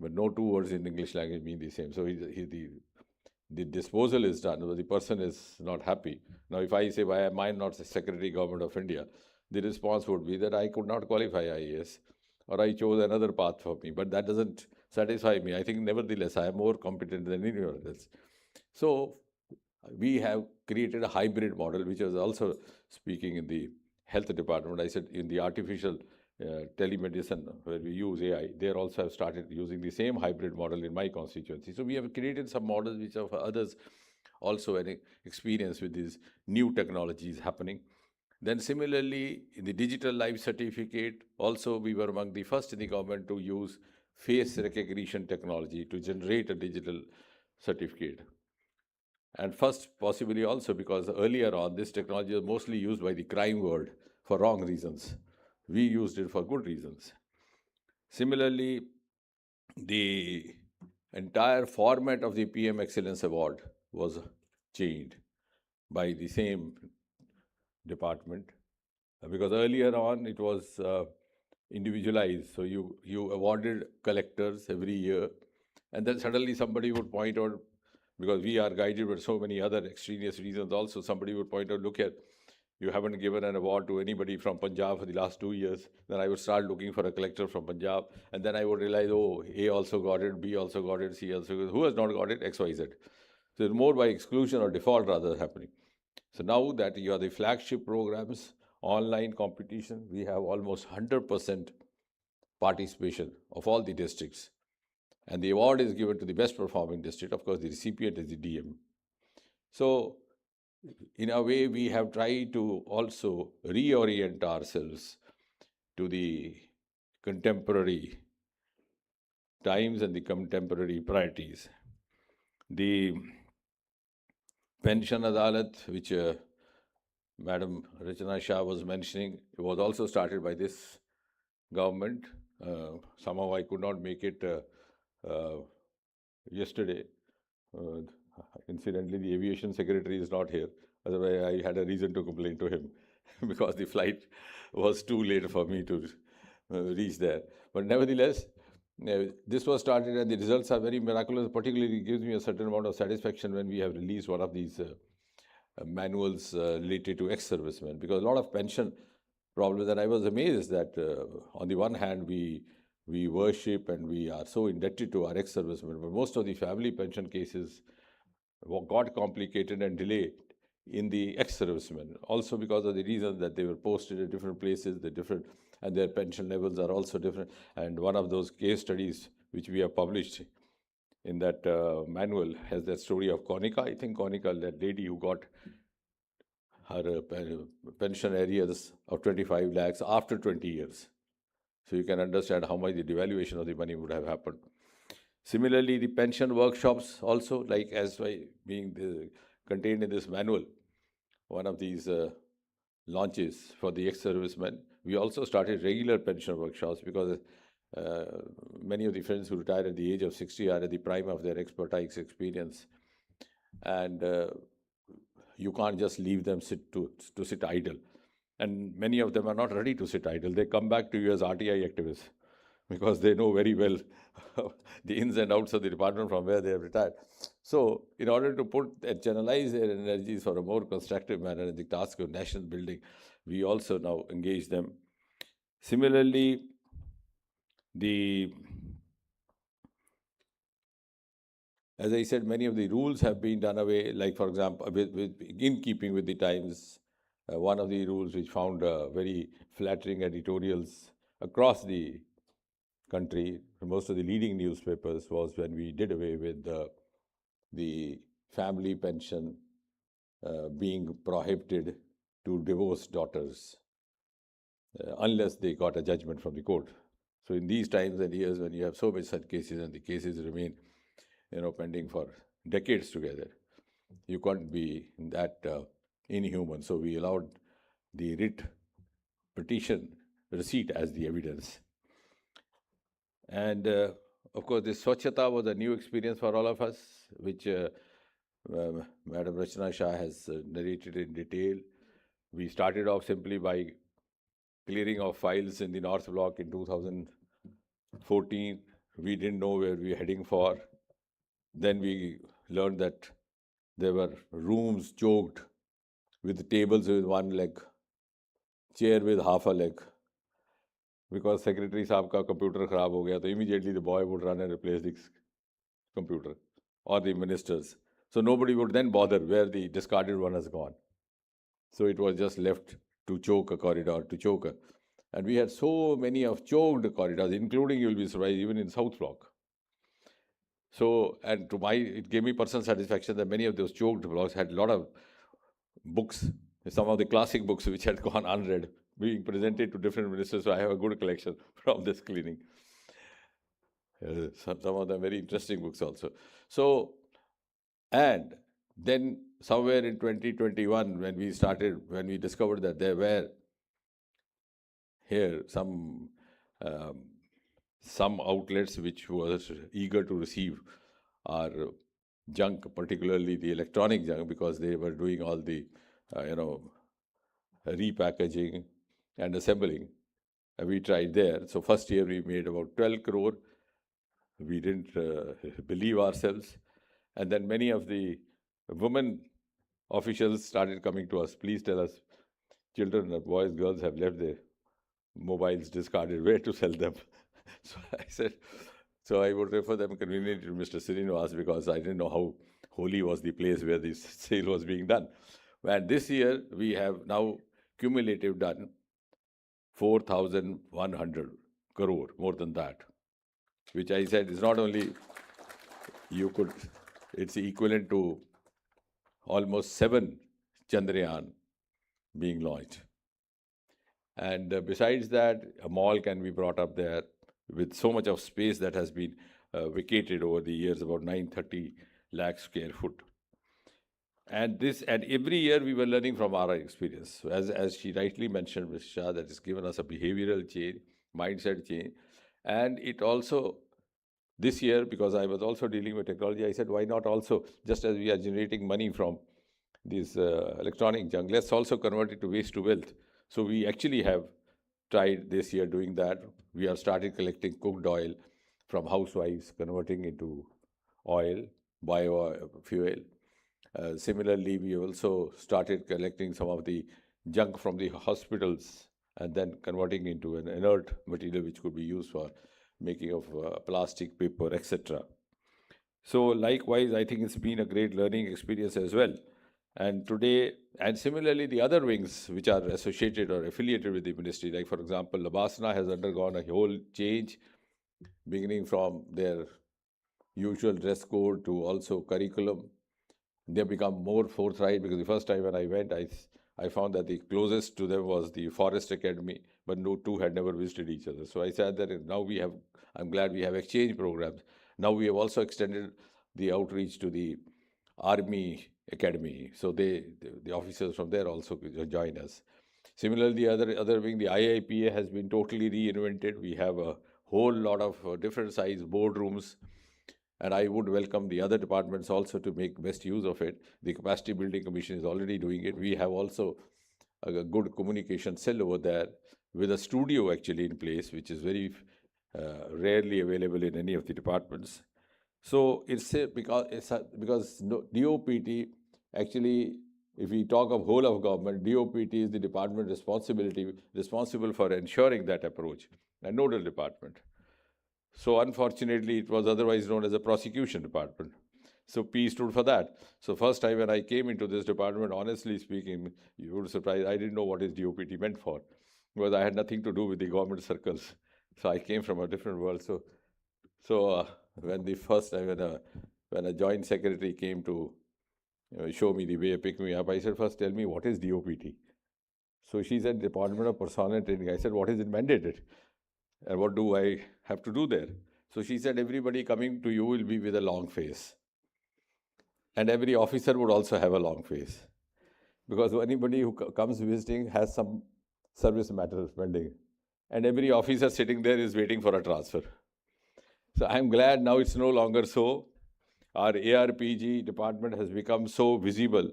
But no two words in English language mean the same. So the disposal is done, but the person is not happy. Now, if I say, why am I not the Secretary Government of India? The response would be that I could not qualify IAS, or I chose another path for me, but that doesn't satisfy me. I think nevertheless, I am more competent than anyone else. So we have created a hybrid model, which was also speaking in the health department. I said in the artificial telemedicine, where we use AI, they also have started using the same hybrid model in my constituency. So we have created some models which have others also an experience with these new technologies happening. Then similarly, in the digital life certificate, also we were among the first in the government to use face recognition technology to generate a digital certificate. And first, possibly also because earlier on, this technology was mostly used by the crime world for wrong reasons. We used it for good reasons. Similarly, the entire format of the PM Excellence Award was changed by the same department, because earlier on it was individualized. So you awarded collectors every year, and then suddenly somebody would point out, because we are guided by so many other extraneous reasons also, somebody would point out, look at, you haven't given an award to anybody from Punjab for the last 2 years. Then I would start looking for a collector from Punjab, and then I would realize, oh, A also got it, B also got it, C also got it. Who has not got it? X, Y, Z. So it's more by exclusion or default rather happening. So now that you are the flagship programs, online competition, we have almost 100% participation of all the districts. And the award is given to the best performing district. Of course, the recipient is the DM. So in a way, we have tried to also reorient ourselves to the contemporary times and the contemporary priorities. The Pension Adalat, which Madam Rachana Shah was mentioning, it was also started by this government. Somehow I could not make it yesterday. Incidentally, the aviation secretary is not here. Otherwise, I had a reason to complain to him because the flight was too late for me to reach there. But nevertheless, this was started and the results are very miraculous. Particularly, it gives me a certain amount of satisfaction when we have released one of these manuals related to ex-servicemen, because a lot of pension problems, and I was amazed that on the one hand, we worship and we are so indebted to our ex-servicemen, but most of the family pension cases got complicated and delayed in the ex-servicemen, also because of the reason that they were posted at different places, and their pension levels are also different. And one of those case studies which we have published in that manual has that story of Konika. I think Konika, that lady who got her pension arrears of 25 lakhs after 20 years. So you can understand how much the devaluation of the money would have happened. Similarly, the pension workshops also, like as being contained in this manual, one of these launches for the ex-servicemen, we also started regular pension workshops because many of the friends who retire at the age of 60 are at the prime of their expertise, experience, and you can't just leave them to sit idle. And many of them are not ready to sit idle. They come back to you as RTI activists because they know very well the ins and outs of the department from where they have retired. So in order to put and channelize their energies for a more constructive manner in the task of national building, we also now engage them. Similarly, as I said, many of the rules have been done away, like for example, in keeping with the times, one of the rules which found very flattering editorials across the country, most of the leading newspapers, was when we did away with the family pension being prohibited to divorced daughters unless they got a judgment from the court. So in these times and years when you have so many such cases and the cases remain pending for decades together, you can't be that inhuman. So we allowed the writ petition receipt as the evidence. And of course, this Swachhata was a new experience for all of us, which Madam Rachna Shah has narrated in detail. We started off simply by clearing of files in the North Block in 2014. We didn't know where we were heading for. Then we learned that there were rooms choked with tables with one leg, chair with half a leg. Because secretary saab ka computer kharab ho gaya, so immediately the boy would run and replace the computer, or the ministers. So nobody would then bother where the discarded one has gone. So it was just left to choke a corridor, and we had so many of choked corridors, including, you'll be surprised, even in South Block. So, and it gave me personal satisfaction that many of those choked blocks had a lot of books, some of the classic books which had gone unread, being presented to different ministers. So I have a good collection from this cleaning. Some of them very interesting books also. So, and then somewhere in 2021, when we discovered that there were here some outlets which were eager to receive our junk, particularly the electronic junk, because they were doing all the, repackaging and assembling. And we tried there. So first year we made about 12 crore. We didn't believe ourselves. And then many of the women officials started coming to us. Please tell us, children, boys, girls have left their mobiles discarded, where to sell them? So I said, so I would refer them conveniently to Mr. Srinivas, because I didn't know how holy was the place where this sale was being done. And this year we have now cumulative done 4,100 crore, more than that, which I said is not only it's equivalent to almost 7 Chandrayaan being launched. And besides that, a mall can be brought up there with so much of space that has been vacated over the years, about 930 lakh square foot. And every year we were learning from our experience. So as she rightly mentioned, Ms. Shah, that has given us a behavioral change, mindset change. And it also, this year, because I was also dealing with technology, I said, why not also, just as we are generating money from this electronic junk, let's also convert it to waste to wealth. So we actually have tried this year doing that. We have started collecting cooked oil from housewives, converting into oil, biofuel. Similarly, we also started collecting some of the junk from the hospitals and then converting into an inert material which could be used for making of plastic, paper, etc. So likewise, I think it's been a great learning experience as well. And today, and similarly, the other wings which are associated or affiliated with the ministry, like for example, Labasana has undergone a whole change, beginning from their usual dress code to also curriculum. They've become more forthright, because the first time when I went, I found that the closest to them was the Forest Academy, but no two had never visited each other. So I said that now I'm glad we have exchange programs. Now we have also extended the outreach to the Army Academy. So the officers from there also join us. Similarly, the other wing, the IIPA has been totally reinvented. We have a whole lot of different size boardrooms, and I would welcome the other departments also to make best use of it. The Capacity Building Commission is already doing it. We have also a good communication cell over there with a studio actually in place, which is very rarely available in any of the departments. So because DOPT actually, if we talk of whole of government, DOPT is the department responsible for ensuring that approach, a nodal department. So unfortunately, it was otherwise known as a prosecution department. So P stood for that. So first time when I came into this department, honestly speaking, you would be surprised, I didn't know what is DOPT meant for, because I had nothing to do with the government circles. So I came from a different world. So when the first time when a joint secretary came to show me the way, pick me up, I said, first tell me what is DOPT. So she said, Department of Personnel and Training. I said, what is it mandated? And what do I have to do there? So she said, everybody coming to you will be with a long face. And every officer would also have a long face. Because anybody who comes visiting has some service matters pending. And every officer sitting there is waiting for a transfer. So I'm glad now it's no longer so. Our ARPG department has become so visible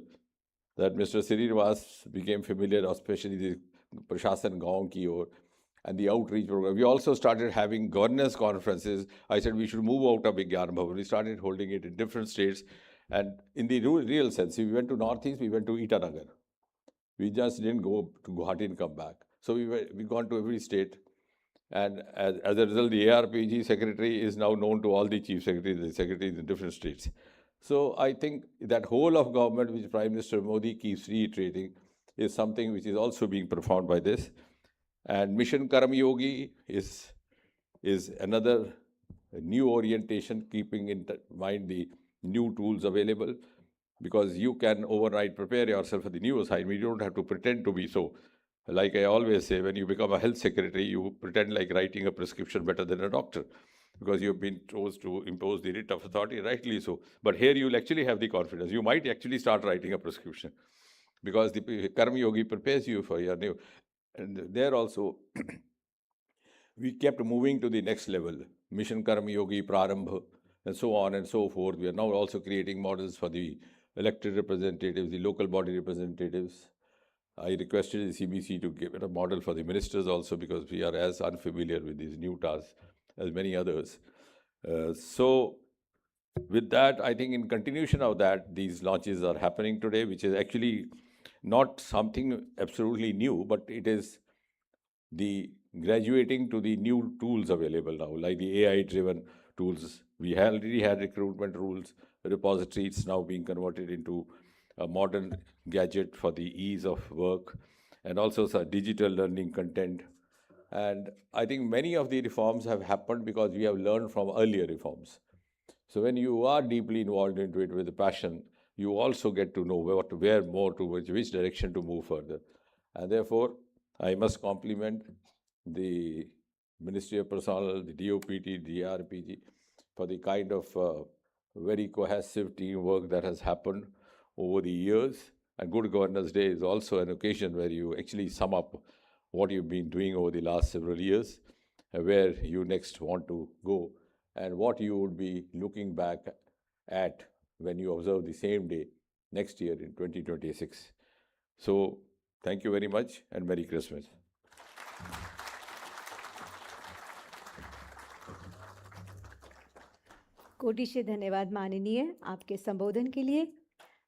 that Mr. Srinivas became familiar, especially the Prashasan Gaon ki or, and the outreach program. We also started having governance conferences. I said we should move out of Vigyan Bhavan. We started holding it in different states. And in the real sense, if we went to Northeast, we went to Itanagar. We just didn't go to Guwahati and come back. So we've gone to every state. And as a result, the ARPG secretary is now known to all the chief secretaries in different states. So I think that whole of government, which Prime Minister Modi keeps reiterating, is something which is also being performed by this. And Mission Karma Yogi is another new orientation, keeping in mind the new tools available, because you can overnight prepare yourself for the new assignment. You don't have to pretend to be so. Like I always say, when you become a health secretary, you pretend like writing a prescription better than a doctor, because you've been chose to impose the writ of authority, rightly so. But here you'll actually have the confidence. You might actually start writing a prescription, because the Karma Yogi prepares you for your new. And there also, we kept moving to the next level. Mission Karma Yogi, Prarambha, and so on and so forth. We are now also creating models for the elected representatives, the local body representatives. I requested the CBC to give it a model for the ministers also, because we are as unfamiliar with these new tasks as many others. So with that, I think in continuation of that, these launches are happening today, which is actually not something absolutely new, but it is the graduating to the new tools available now, like the AI-driven tools. We already had recruitment rules, repository. It's now being converted into a modern gadget for the ease of work, and also some digital learning content. And I think many of the reforms have happened because we have learned from earlier reforms. So when you are deeply involved into it with a passion, you also get to know where more to which direction to move further. And therefore, I must compliment the Ministry of Personnel, the DOPT, DRPG, for the kind of very cohesive teamwork that has happened over the years. And Good Governance Day is also an occasion where you actually sum up what you've been doing over the last several years, where you next want to go, and what you would be looking back at when you observe the same day next year in 2026. So thank you very much, and Merry Christmas.
कोटिशे धन्यवाद माननीय आपके संबोधन के लिए।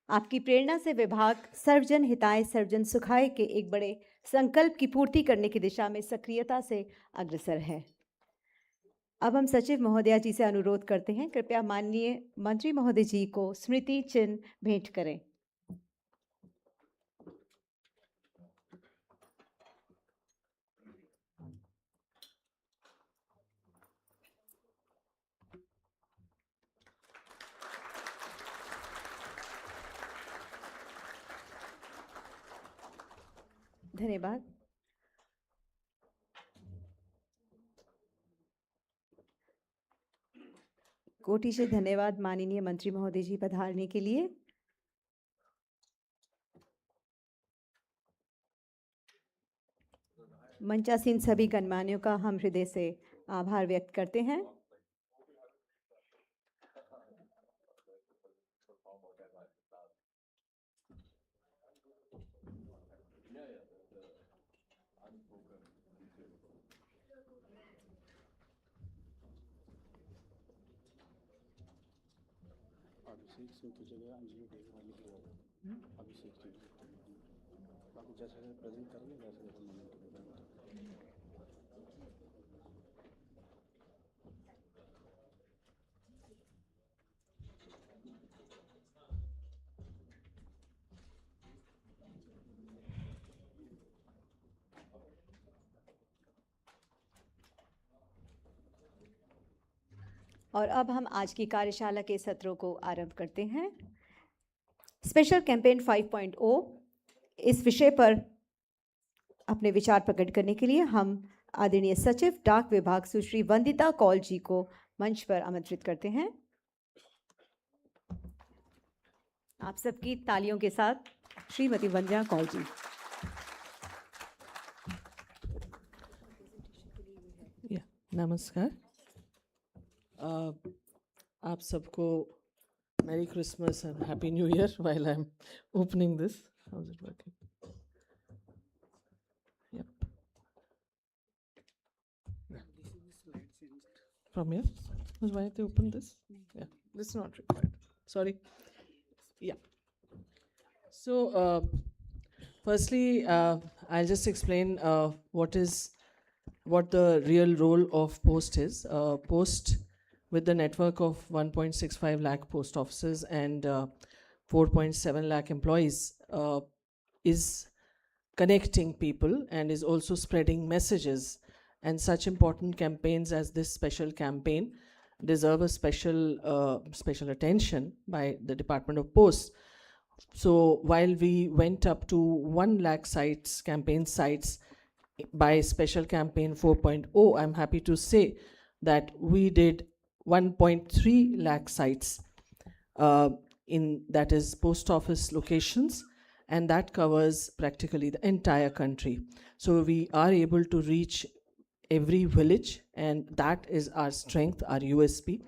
आपकी प्रेरणा से विभाग सर्वजन हिताय सर्वजन सुखाय के एक बड़े संकल्प की पूर्ति करने की दिशा में सक्रियता से अग्रसर है। अब हम सचिव महोदया जी से अनुरोध करते हैं, कृपया माननीय मंत्री महोदय जी को स्मृति चिन्ह भेंट करें। धन्यवाद। कोटि से धन्यवाद माननीय मंत्री महोदय जी पधारने के लिए। मंचासीन सभी गणमान्यों का हम हृदय से आभार व्यक्त करते हैं। और अब हम आज की कार्यशाला के सत्रों को आरंभ करते हैं। स्पेशल कैंपेन 5.0 इस विषय पर अपने विचार प्रकट करने के लिए हम आदरणीय सचिव डाक विभाग सुश्री वंदिता कौल जी को मंच पर आमंत्रित करते हैं। आप सबकी तालियों के साथ श्रीमती वंदिता कौल जी।
नमस्कार। आप सबको Merry Christmas and Happy New Year while I'm opening this. How's it working? Yep. From here? Why have they opened this? Yeah, this is not required. Sorry. Yeah. So, firstly, I'll just explain what the real role of Post is. Post, with the network of 1.65 lakh post offices and 4.7 lakh employees, is connecting people and is also spreading messages. And such important campaigns as this special campaign deserve a special attention by the Department of Post. So while we went up to 1 lakh sites, campaign sites, by special campaign 4.0, I'm happy to say that we did 1.3 lakh sites that is post office locations, and that covers practically the entire country. So we are able to reach every village, and that is our strength, our USP.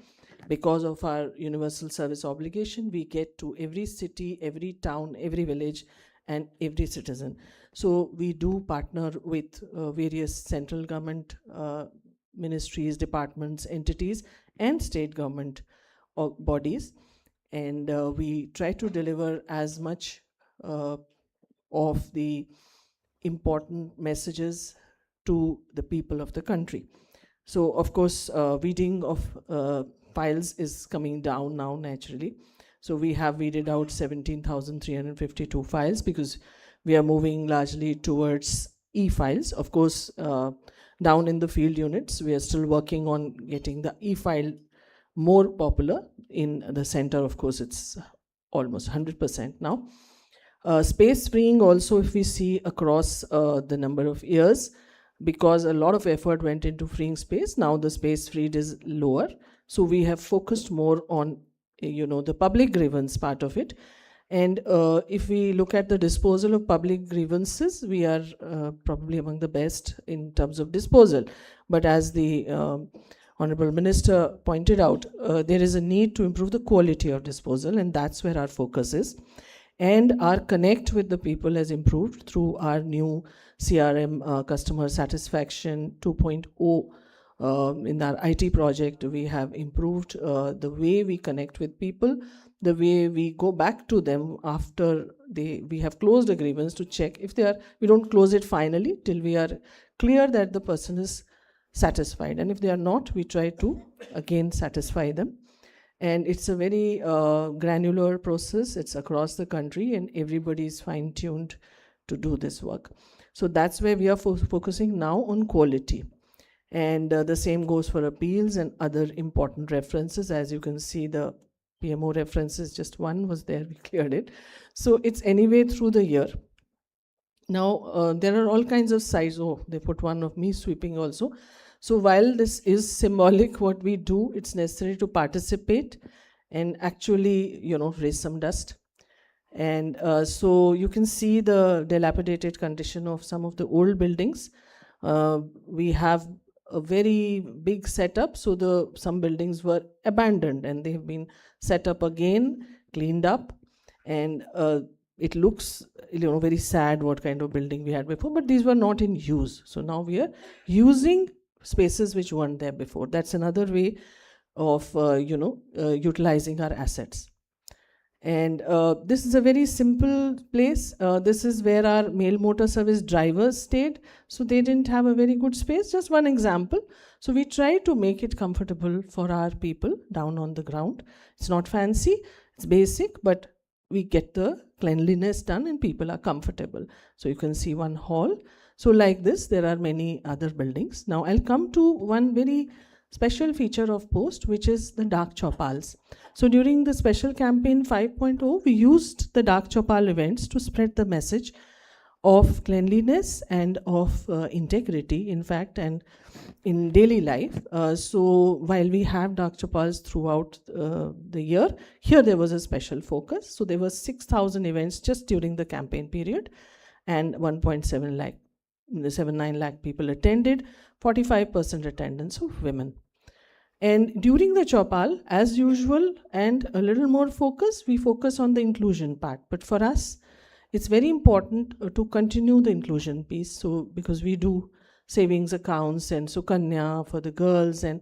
Because of our universal service obligation, we get to every city, every town, every village, and every citizen. So we do partner with various central government ministries, departments, entities, and state government bodies. And we try to deliver as much of the important messages to the people of the country. So, of course, weeding of files is coming down now naturally. So we have weeded out 17,352 files because we are moving largely towards e-files. Of course, down in the field units, we are still working on getting the e-file more popular. In the center, of course, it's almost 100% now. Space freeing also, if we see across the number of years, because a lot of effort went into freeing space, now the space freed is lower. So we have focused more on the public grievance part of it. And if we look at the disposal of public grievances, we are probably among the best in terms of disposal. But as the Honorable Minister pointed out, there is a need to improve the quality of disposal, and that's where our focus is. And our connect with the people has improved through our new CRM, Customer Satisfaction 2.0. In our IT project, we have improved the way we connect with people, the way we go back to them after we have closed a grievance to check if they are, we don't close it finally till we are clear that the person is satisfied. And if they are not, we try to again satisfy them. And it's a very granular process. It's across the country and everybody is fine-tuned to do this work. So that's where we are focusing now on quality. And the same goes for appeals and other important references. As you can see, the PMO references, just one was there, we cleared it. So it's anyway through the year. Now, there are all kinds of size. Oh, they put one of me sweeping also. So while this is symbolic, what we do, it's necessary to participate and actually, raise some dust. And so you can see the dilapidated condition of some of the old buildings. We have a very big setup, so some buildings were abandoned and they have been set up again, cleaned up, and it looks very sad what kind of building we had before, but these were not in use. So now we are using spaces which weren't there before. That's another way of utilizing our assets. And this is a very simple place. This is where our mail motor service drivers stayed. So they didn't have a very good space. Just one example. So we try to make it comfortable for our people down on the ground. It's not fancy, it's basic, but we get the cleanliness done and people are comfortable. So you can see one hall. So like this, there are many other buildings. Now I'll come to one very special feature of Post, which is the Dak Chaupals. So during the special campaign 5.0, we used the Dak Chaupal events to spread the message of cleanliness and of integrity, in fact, and in daily life. So while we have Dak Chaupals throughout the year, here there was a special focus. So there were 6,000 events just during the campaign period, and 1.79 lakh people attended, 45% attendance of women. And during the Chaupal, as usual, and a little more focus, we focus on the inclusion part. But for us, it's very important to continue the inclusion piece. So because we do savings accounts and Sukanya for the girls, and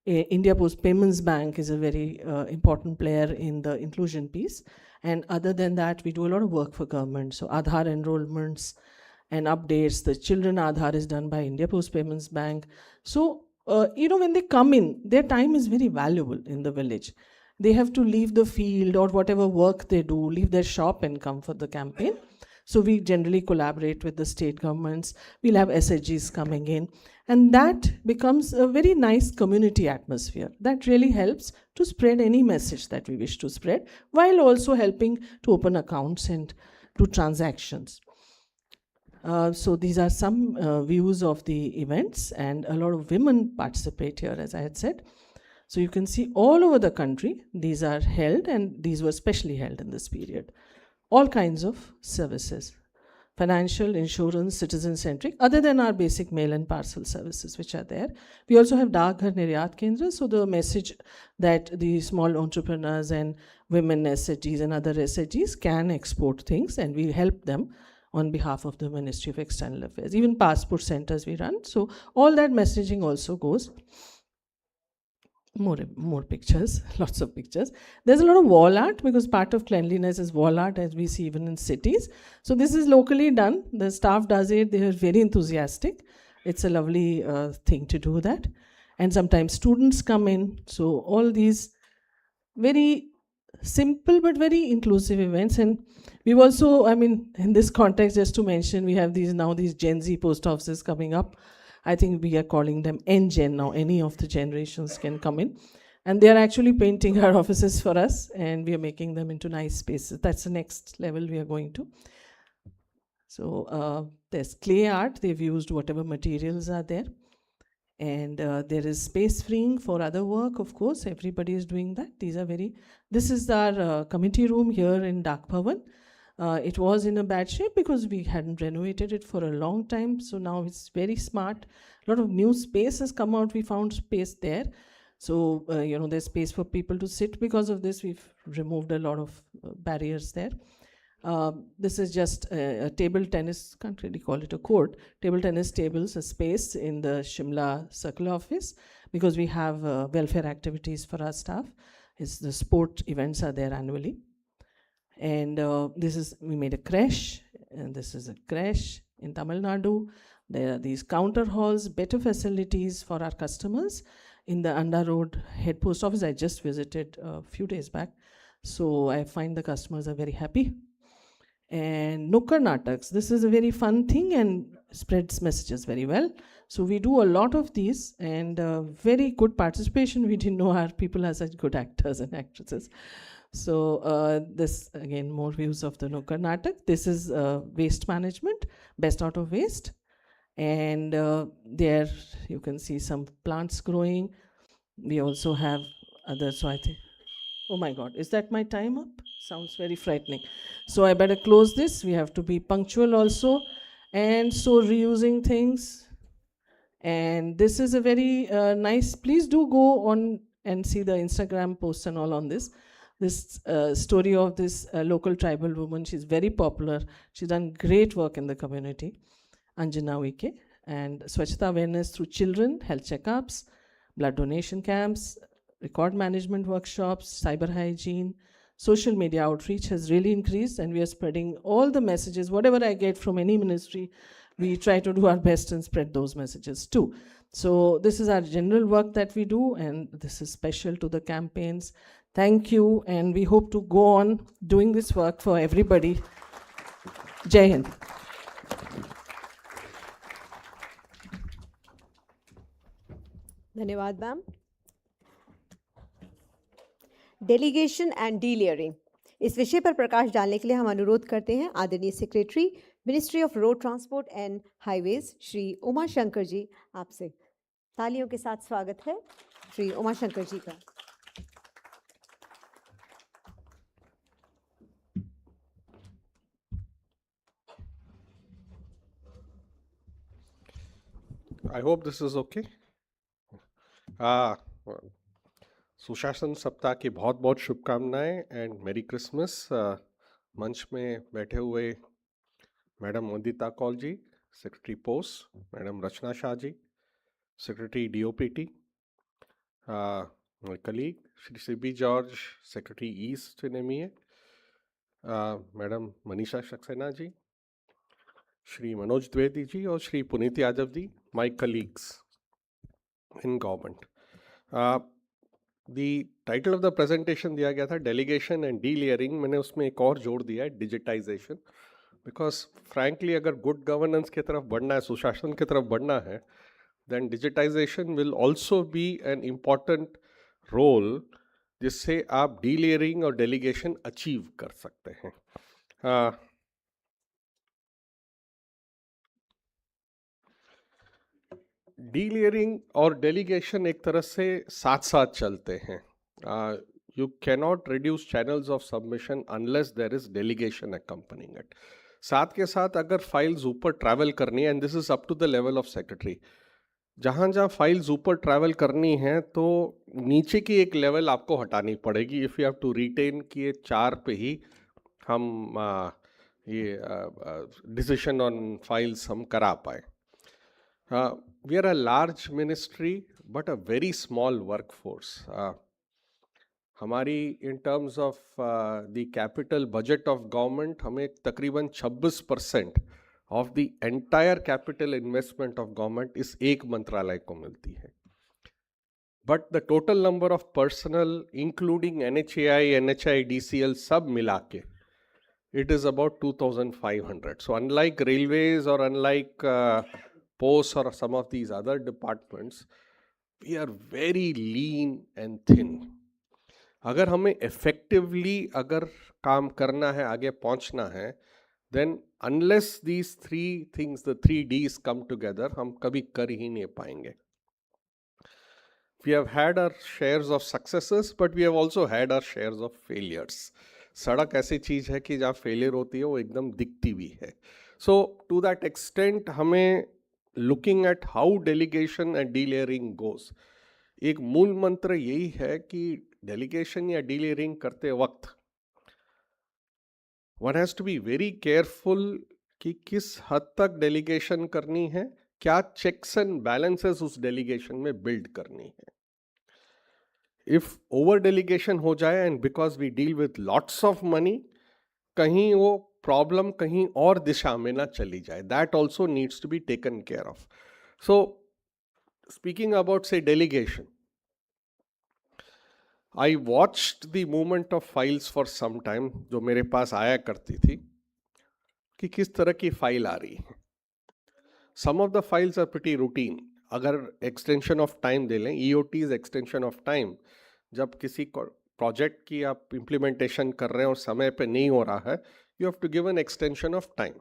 India Post Payments Bank is a very important player in the inclusion piece. And other than that, we do a lot of work for government. So Aadhaar enrollments and updates. The children Aadhaar is done by India Post Payments Bank. So, when they come in, their time is very valuable in the village. They have to leave the field or whatever work they do, leave their shop and come for the campaign. So we generally collaborate with the state governments. We'll have SHGs coming in. And that becomes a very nice community atmosphere. That really helps to spread any message that we wish to spread, while also helping to open accounts and do transactions. So these are some views of the events, and a lot of women participate here, as I had said. So you can see all over the country, these are held, and these were specially held in this period. All kinds of services, financial, insurance, citizen-centric, other than our basic mail and parcel services which are there. We also have Dak Ghar Niryat Kendra, so the message that the small entrepreneurs and women SHGs and other SHGs can export things, and we help them on behalf of the Ministry of External Affairs. Even passport centers we run. So all that messaging also goes. More pictures, lots of pictures. There's a lot of wall art, because part of cleanliness is wall art, as we see even in cities. So this is locally done. The staff does it. They are very enthusiastic. It's a lovely thing to do that. And sometimes students come in. So all these very simple but very inclusive events. And we've also, in this context, just to mention, we have these Gen Z post offices coming up. I think we are calling them N-Gen now. Any of the generations can come in. And they are actually painting our offices for us, and we are making them into nice spaces. That's the next level we are going to. So there's clay art. They've used whatever materials are there. And there is space freeing for other work, of course. Everybody is doing that. This is our committee room here in Dak Bhavan. It was in a bad shape because we hadn't renovated it for a long time. So now it's very smart. A lot of new space has come out. We found space there. So, there's space for people to sit. Because of this, we've removed a lot of barriers there. This is just a table tennis, can't really call it a court, table tennis tables, a space in the Shimla Circle Office, because we have welfare activities for our staff. The sport events are there annually. And we made a creche, and this is a creche in Tamil Nadu. There are these counter halls, better facilities for our customers. In the Anda Road head post office, I just visited a few days back. So I find the customers are very happy. And Nukkar Nataks, this is a very fun thing and spreads messages very well. So we do a lot of these, and very good participation. We didn't know our people are such good actors and actresses. So this, again, more views of the Nukkar Natak. This is waste management, best out of waste. And there you can see some plants growing. We also have others, so I think, oh my God, is that my time up? Sounds very frightening. So I better close this. We have to be punctual also. And so reusing things. And this is a very nice, please do go on and see the Instagram posts and all on this. This story of this local tribal woman, she's very popular. She's done great work in the community, Anjana Wike. And Swachhata awareness through children, health checkups, blood donation camps, record management workshops, cyber hygiene, social media outreach has really increased, and we are spreading all the messages. Whatever I get from any ministry, we try to do our best and spread those messages too. So this is our general work that we do, and this is special to the campaigns. Thank you, and we hope to go on doing this work for everybody. Jai Hind.
धन्यवाद ma'am. Delegation and डीलेयरिंग, इस विषय पर प्रकाश डालने के लिए हम अनुरोध करते हैं आदरणीय secretary, ministry of road transport and highways, Shri Uma Shankar ji. आपसे तालियों के साथ स्वागत है श्री उमा शंकर जी का।
I hope this is okay. सुशासन सप्ताह की बहुत बहुत शुभकामनाएं एंड मेरी क्रिसमस। मंच में बैठे हुए madam Vandita Kaul ji, secretary post, madam Rachna Shah ji, secretary DOPT, my colleague Shri CB George, secretary east in MEA, madam Manisha Saxena ji, Shri Manoj Dwivedi ji और Shri Puneet Yadav ji, my colleagues in government. The title of the presentation दिया गया था डेलीगेशन एंड डीलेयरिंग, मैंने उसमें एक और जोड़ दिया है डिजिटाइजेशन, बिकॉज फ्रैंकली अगर गुड गवर्नेंस की तरफ बढ़ना है, सुशासन की तरफ बढ़ना है, then digitization will also be an important role जिससे आप डीलेयरिंग और डेलीगेशन अचीव कर सकते हैं। डीलेयरिंग और डेलीगेशन एक तरह से साथ साथ चलते हैं। You cannot reduce channels of submission unless there is delegation accompanying it. साथ के साथ अगर फाइल्स ऊपर ट्रैवल करनी है, and this is up to the level of secretary, जहाँ जहाँ फाइल्स ऊपर ट्रैवल करनी है तो नीचे की एक लेवल आपको हटानी पड़ेगी if you have to retain कि 4 पे ही हम ये डिसीजन ऑन फाइल्स हम करा पाए। We are a large ministry but a very small workforce. हमारी in terms of the capital budget of government हमें तकरीबन 26% of the entire capital investment of government इस एक मंत्रालय को मिलती है। But the total number of personnel including NHAI, NHI, DCL सब मिला के it is about 2,500. So unlike railways or unlike posts or some of these other departments, we are very lean and thin. अगर हमें effectively अगर काम करना है, आगे पहुंचना है, then unless these 3 things, the 3 Ds come together, हम कभी कर ही नहीं पाएंगे। We have had our shares of successes, but we have also had our shares of failures. सड़क ऐसी चीज है कि जहाँ फेलियर होती है वो एकदम दिखती भी है। So to that extent हमें looking at how delegation and delayering goes, एक मूल मंत्र यही है कि delegation या delayering करते वक्त one has to be very careful कि किस हद तक delegation करनी है, क्या checks and balances उस delegation में build करनी है। If over delegation हो जाए and because we deal with lots of money, कहीं वो प्रॉब्लम कहीं और दिशा में ना चली जाए, that also needs to be taken care of. So speaking about से delegation, I watched the movement of files for some time, जो मेरे पास आया करती थी, कि किस तरह की फाइल आ रही है. Some of the files are pretty routine. अगर एक्सटेंशन ऑफ टाइम दे लें, EOTs एक्सटेंशन ऑफ टाइम, जब किसी प्रोजेक्ट की आप इम्प्लीमेंटेशन कर रहे हैं और समय पे नहीं हो रहा है, you have to give an extension of time.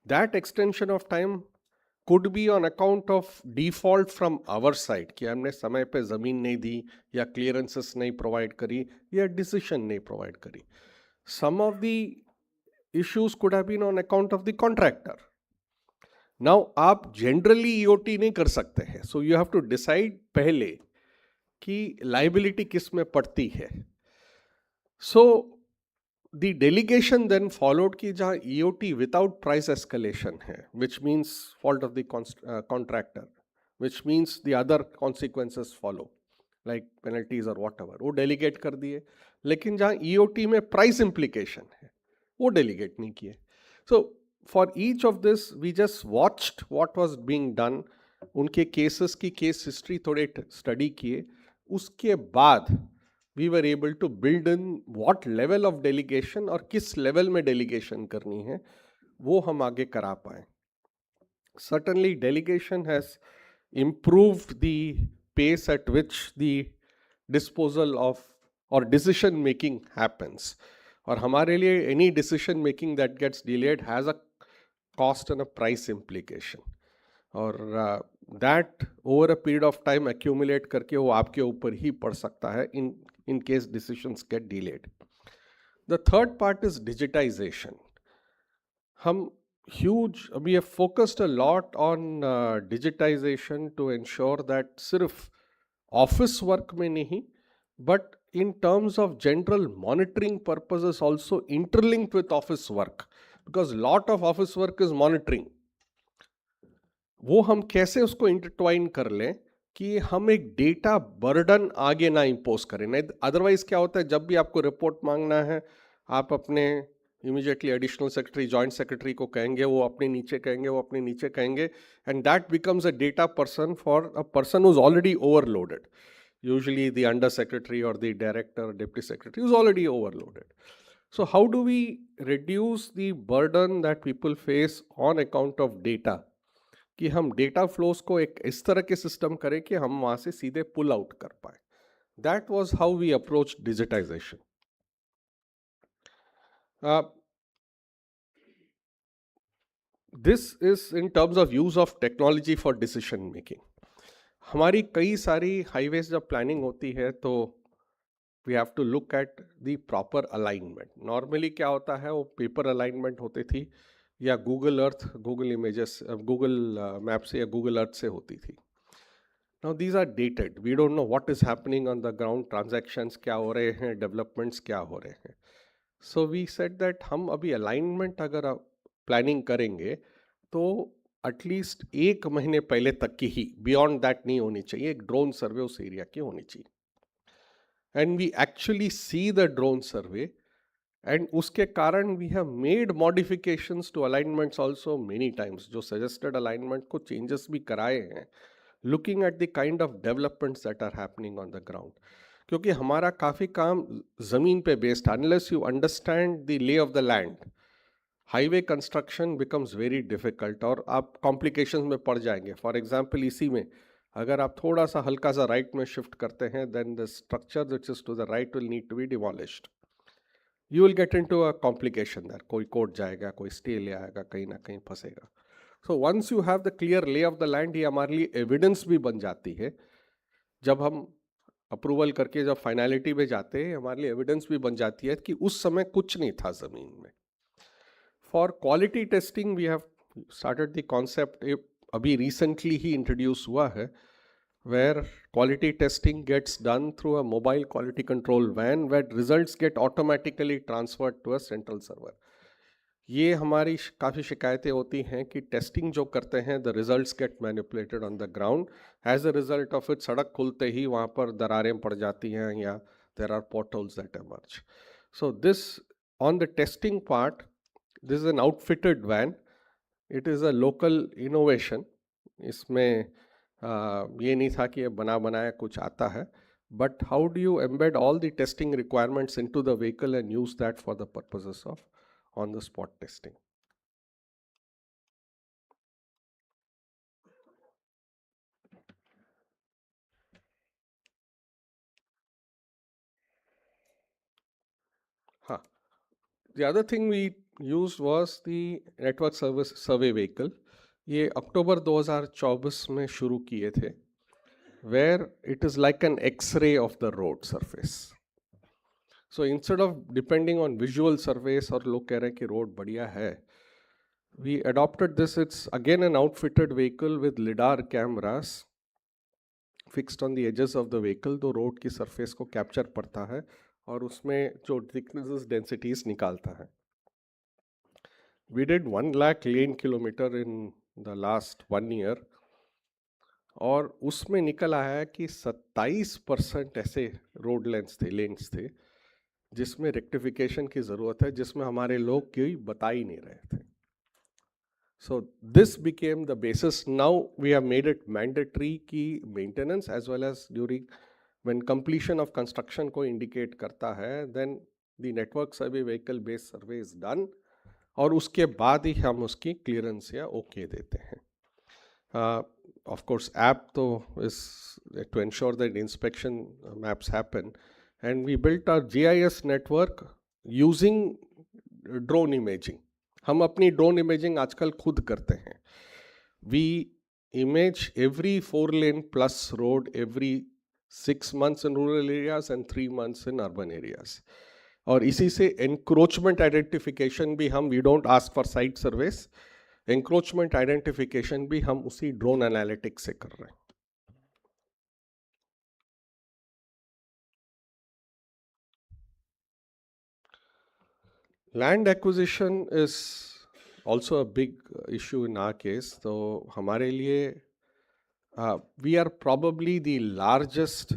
That extension of time could be on account of default from our side कि हमने समय पे ज़मीन नहीं दी या क्लियरेंसेस नहीं प्रोवाइड करी या डिसीजन नहीं प्रोवाइड करी. Some of the issues could have been on account of the contractor. Now आप generally EOT नहीं कर सकते हैं, so you have to decide पहले कि liability किस में पड़ती है. So the delegation then followed कि जहाँ EOT without price escalation है, which means fault of the contractor, which means the other consequences follow, like penalties or whatever, वो delegate कर दिए. लेकिन जहाँ EOT में price implication है, वो delegate नहीं किए. So for each of this, we just watched what was being done. उनके cases की case history थोड़े study किए. उसके बाद we were able to build in what level of delegation और किस level में delegation करनी है, वो हम आगे करा पाए. Certainly delegation has improved the pace at which the disposal of or decision making happens. और हमारे लिए any decision making that gets delayed has a cost and a price implication. और that over a period of time accumulate करके वो आपके ऊपर ही पड़ सकता है in case decisions get delayed. The third part is digitization. हम we have focused a lot on digitization to ensure that सिर्फ office work में नहीं, but in terms of general monitoring purposes also interlinked with office work, because lot of office work is monitoring. वो हम कैसे उसको intertwine कर लें कि हम एक डेटा बर्डन आगे ना इम्पोज करें. नहीं अदरवाइज क्या होता है, जब भी आपको रिपोर्ट मांगना है, आप अपने immediately additional secretary, joint secretary को कहेंगे, वो अपने नीचे कहेंगे, वो अपने नीचे कहेंगे, and that becomes a data person for a person who is already overloaded. Usually the under secretary or the director or deputy secretary is already overloaded. So how do we reduce the burden that people face on account of data, कि हम data flows को एक इस तरह के system करें कि हम वहां से सीधे पुल आउट कर पाए. That was how we approach digitization. This is in terms of use of technology for decision making. हमारी कई सारी हाईवेज जब प्लानिंग होती है तो we have to look at the proper alignment. Normally क्या होता है, वो पेपर अलाइनमेंट होती थी या Google earth, Google images, Google map से या गूगल अर्थ से होती थी. Now these are dated. We don't know what is happening on the ground. Transactions क्या हो रहे हैं, developments क्या हो रहे हैं. So we said that हम अभी alignment अगर planning करेंगे तो एटलीस्ट 1 महीने पहले तक की ही, बियॉन्ड दैट नहीं होनी चाहिए. एक ड्रोन सर्वे उस एरिया की होनी चाहिए. And we actually see the drone survey, and उसके कारण we have made modifications to alignments also many times. जो सजेस्टेड अलाइनमेंट को चेंजेस भी कराए हैं, looking at the kind of developments that are happening on the ground. क्योंकि हमारा काफ़ी काम ज़मीन पे based, unless you understand the lay of the land, highway construction becomes very difficult और आप कॉम्प्लिकेशंस में पड़ जाएंगे. फॉर एग्जांपल इसी में अगर आप थोड़ा सा हल्का सा राइट में शिफ्ट करते हैं, then the structure which is to the right will need to be demolished. You will get into a complication there. कोई कोर्ट जाएगा, कोई स्टे ले आएगा, कहीं ना कहीं फंसेगा. So once you have the clear lay of the land, ये हमारे लिए एविडेंस भी बन जाती है. जब हम अप्रूवल करके जब फाइनलिटी में जाते हैं, हमारे लिए एविडेंस भी बन जाती है कि उस समय कुछ नहीं था ज़मीन में. For quality testing we have started the concept, अभी रिसेंटली ही इंट्रोड्यूस हुआ है, where quality testing gets done through a mobile quality control van, where results get automatically transferred to a central server. ये हमारी काफ़ी शिकायतें होती हैं कि टेस्टिंग जो करते हैं, the results get manipulated on the ground. As a result of it सड़क खुलते ही वहाँ पर दरारें पड़ जाती हैं या there are portals that emerge. So this on the testing part, this is an outfitted van. It is a local innovation. इसमें ये नहीं था कि ये बना बनाया कुछ आता है, but how do you embed all the testing requirements into the vehicle and use that for the purposes of on the spot testing. हाँ, the other thing we used was the network service survey vehicle. ये अक्टूबर 2024 में शुरू किए थे, where it is like an X-ray of the road surface. So instead of depending on visual surveys और लोग कह रहे हैं कि रोड बढ़िया है, we adopted this. It's again an outfitted vehicle with lidar cameras fixed on the edges of the vehicle, तो road की सरफेस को कैप्चर करता है और उसमें जो thicknesses densities निकालता है. We did 1 lakh lane kilometer in the last 1 year, और उसमें निकल आया है कि 27% ऐसे रोड लेंस थे जिसमें रेक्टिफिकेशन की जरूरत है, जिसमें हमारे लोग कोई बता ही नहीं रहे थे. So this became the basis. Now we have made it mandatory कि maintenance as well as during when completion of construction को indicate करता है, then the network survey vehicle based survey is done, और उसके बाद ही हम उसकी क्लियरेंस या ओके देते हैं. Of course, app तो is to ensure that inspection maps happen, and we built our GIS network using drone imaging. हम अपनी ड्रोन इमेजिंग आजकल खुद करते हैं. We image every 4-lane plus road every 6 months in rural areas and 3 months in urban areas. और इसी से encroachment identification भी हम, we don't ask for site surveys, encroachment identification भी हम उसी ड्रोन एनालिटिक्स से कर रहे हैं. Land acquisition is also a big issue in our case. तो हमारे लिए we are probably the largest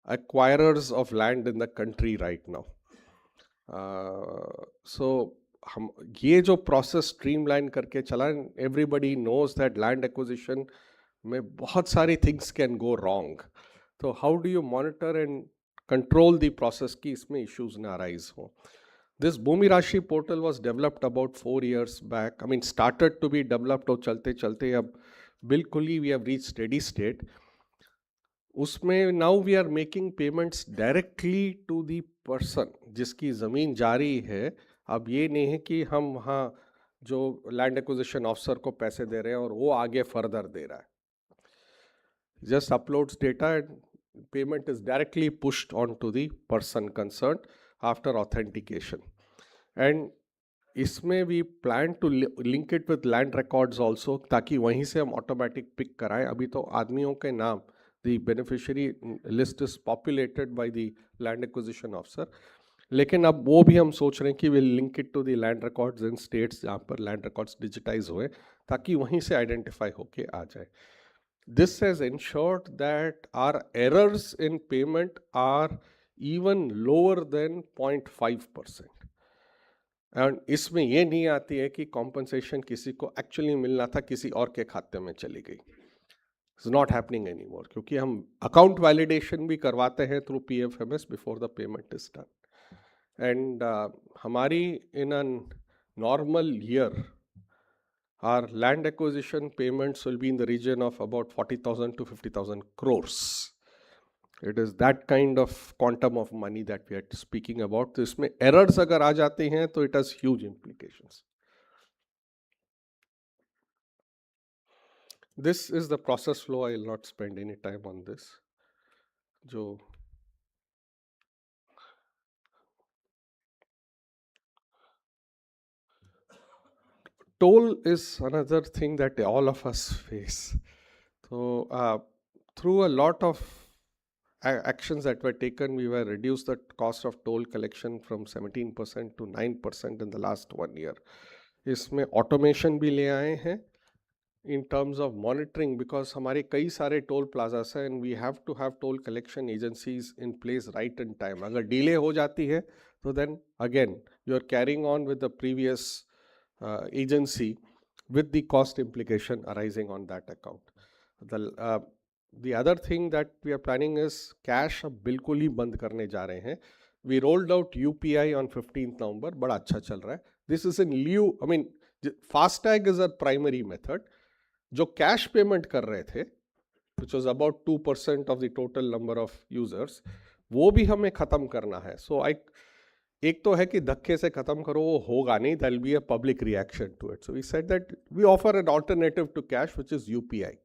acquirers of land in the country right now. So हम ये जो प्रोसेस स्ट्रीमलाइन करके चला, everybody knows that land acquisition में बहुत सारी things can go wrong. तो how do you monitor and control the process कि इसमें issues ना arise हो? This Bhumi Rashi portal was developed about 4 years back. I mean, started to be developed और चलते चलते अब बिल्कुल ही we have reached steady state. उसमें now we are making payments directly to the person जिसकी ज़मीन जारी है. अब ये नहीं है कि हम वहाँ जो लैंड एक्विजिशन ऑफिसर को पैसे दे रहे हैं और वो आगे फर्दर दे रहा है. Just uploads data and payment is directly pushed on to the person concerned after authentication. And इसमें we plan to link it with land records also, ताकि वहीं से हम automatic pick कराएं. अभी तो आदमियों के नाम, the beneficiary list is populated by the land acquisition officer, लेकिन अब वो भी हम सोच रहे हैं कि we'll link it to the land records in states जहाँ पर land records digitize हुए, ताकि वहीं से identify होके आ जाए. This has ensured that our errors in payment are even lower than 0.5%. And इसमें ये नहीं आती है कि कॉम्पनसेशन किसी को एक्चुअली मिलना था किसी और के खाते में चली गई. It's not happening any more, क्योंकि हम अकाउंट वैलिडेशन भी करवाते हैं through PFMS before the payment is done. And हमारी in a normal year our land acquisition payments will be in the region of about 40,000 to 50,000 crores. It is that kind of quantum of money that we are speaking about. तो इसमें errors अगर आ जाती हैं तो it has huge implications. This is the process flow. I will not spend any time on this. जो toll is another thing that all of us face. So through a lot of actions that were taken, we were reduced the cost of toll collection from 17% to 9% in the last 1 year. इसमें automation भी ले आए हैं in terms of monitoring, because हमारे कई सारे toll plazas हैं and we have to have toll collection agencies in place right in time. अगर delay हो जाती है तो then again you are carrying on with the previous agency with the cost implication arising on that account. The other thing that we are planning is cash अब बिल्कुल ही बंद करने जा रहे हैं. We rolled out UPI on 15th November, बड़ा अच्छा चल रहा है. This is in lieu, I mean, FASTag is a primary method. जो cash payment कर रहे थे, which was about 2% of the total number of users, वो भी हमें ख़त्म करना है. So एक तो है कि धक्के से खत्म करो, वो होगा नहीं, that will be a public reaction to it. So we said that we offer an alternative to cash which is UPI.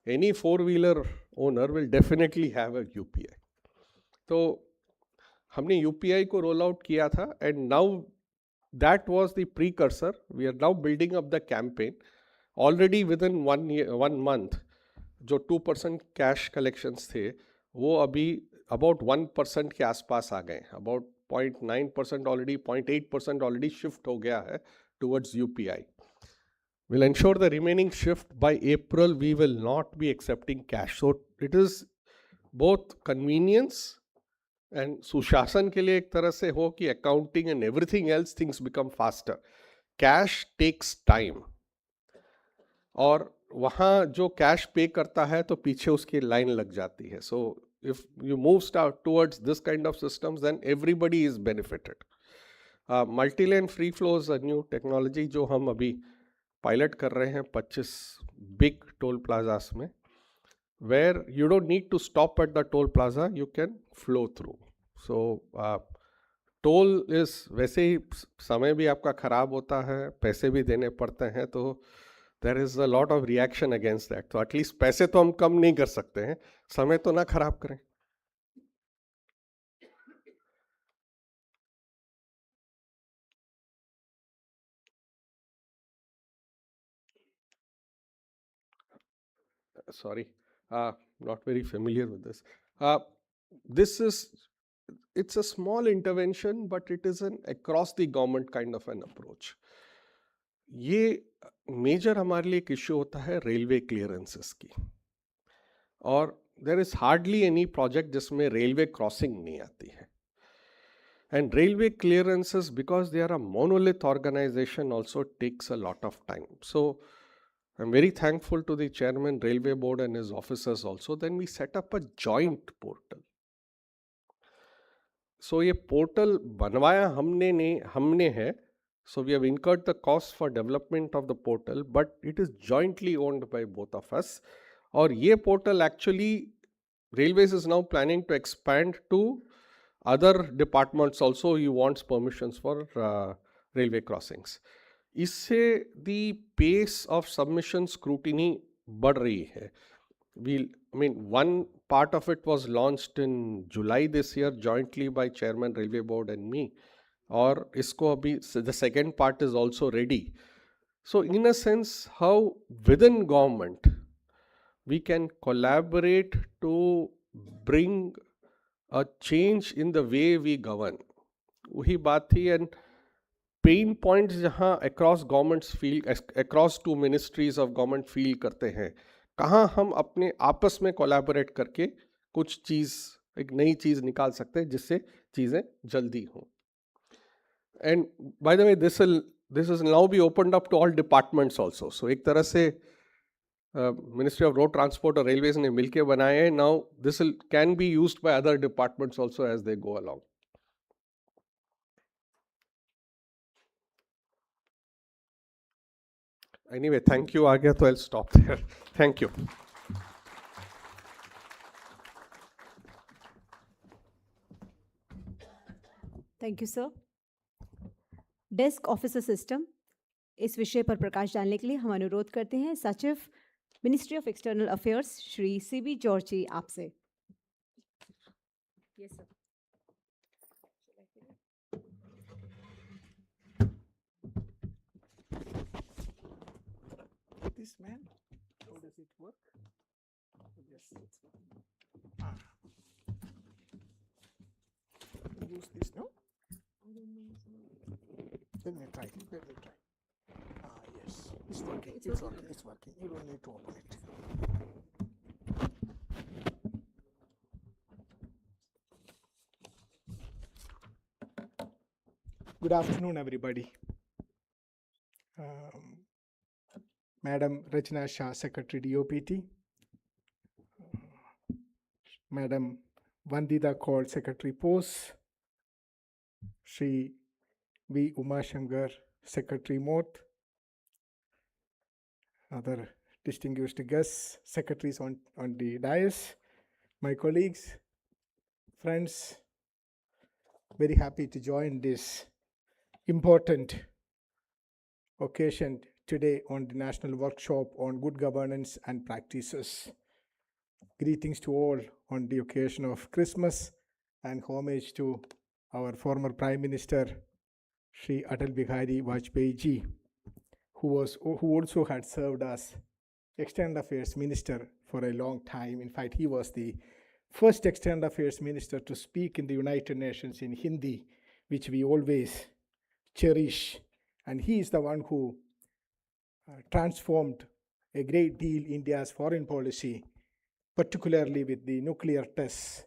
Any four-wheeler owner will definitely have a UPI. तो हमने यूपीआई को रोल आउट किया था, and now that was the precursor. We are now building up the campaign. Already within 1 month जो 2% cash collections थे वो अभी about 1% के आसपास आ गए. अबाउट 0.9% ऑलरेडी, 0.8% ऑलरेडी शिफ्ट हो गया है towards UPI. We'll ensure the remaining shift by April. We will not be accepting cash. So it is both convenience and सुशासन के लिए एक तरह से हो कि accounting and everything else things become faster. Cash takes time. और वहाँ जो कैश पे करता है तो पीछे उसकी लाइन लग जाती है. So if you move towards this kind of systems, then everybody is benefited. Multi-lane free flow is a new technology जो हम अभी पायलट कर रहे हैं 25 बिग टोल प्लाजास में, where you don't need to stop at the toll plaza, you can flow through. So toll is वैसे ही समय भी आपका खराब होता है, पैसे भी देने पड़ते हैं, तो there is a lot of reaction against that. तो एटलीस्ट पैसे तो हम कम नहीं कर सकते हैं, समय तो ना खराब करें. Sorry, not very familiar with this. It's a small intervention, but it is an across the government kind of an approach. ये मेजर हमारे लिए एक इश्यू होता है रेलवे क्लियरेंसेस की, और there is hardly any project जिसमें रेलवे क्रॉसिंग नहीं आती है. And railway clearances, because they are a monolith organization, also takes a lot of time. So I'm very thankful to the chairman, railway board and his officers also. Then we set up a joint portal. So ये portal बनवाया हमने है. So we have incurred the cost for development of the portal, but it is jointly owned by both of us. और ये portal actually Railways is now planning to expand to other departments also. He wants permissions for railway crossings. इससे the pace of submission scrutiny बढ़ रही है. One part of it was launched in July this year jointly by Chairman Railway Board and me. और इसको अभी the second part is also ready. So in a sense, how within government we can collaborate to bring a change in the way we govern. वही बात थी. And pen points जहाँ across governments feel, across 2 ministries of government feel करते हैं, कहाँ हम अपने आपस में कोलैबोरेट करके कुछ चीज़, एक नई चीज़ निकाल सकते हैं जिससे चीज़ें जल्दी हों. And by the way this is now be opened up to all departments also. So एक तरह से मिनिस्ट्री ऑफ रोड ट्रांसपोर्ट और रेलवेज ने मिलकर बनाए हैं. Now this can be used by other departments also as they go along. Anyway, thank you, Agya. So I'll stop there. Thank you.
Thank you sir. Desk officer system, इस विषय पर प्रकाश डालने के लिए हम अनुरोध करते हैं सचिव ministry of external affairs Shri CB George ji आपसे. Yes sir.
This man, how does it work? Yes, it's working. Use this, no? Let me try. Yes, it's working. It's working. You don't need to open it. Good afternoon, everybody. Madam Rachna Shah, Secretary DOPT. Madam Vandita Kaur, Secretary Post. Shri V. Umashankar, Secretary Moth. Other distinguished guests, secretaries on the dais, my colleagues, friends. very happy to join this important occasion today on the National Workshop on Good Governance and Practices. Greetings to all on the occasion of Christmas and homage to our former Prime Minister, Shri Atal Bihari Vajpayee ji, who also had served as External Affairs Minister for a long time. In fact, he was the first External Affairs Minister to speak in the United Nations in Hindi, which we always cherish. And he is the one who transformed a great deal India's foreign policy, particularly with the nuclear tests,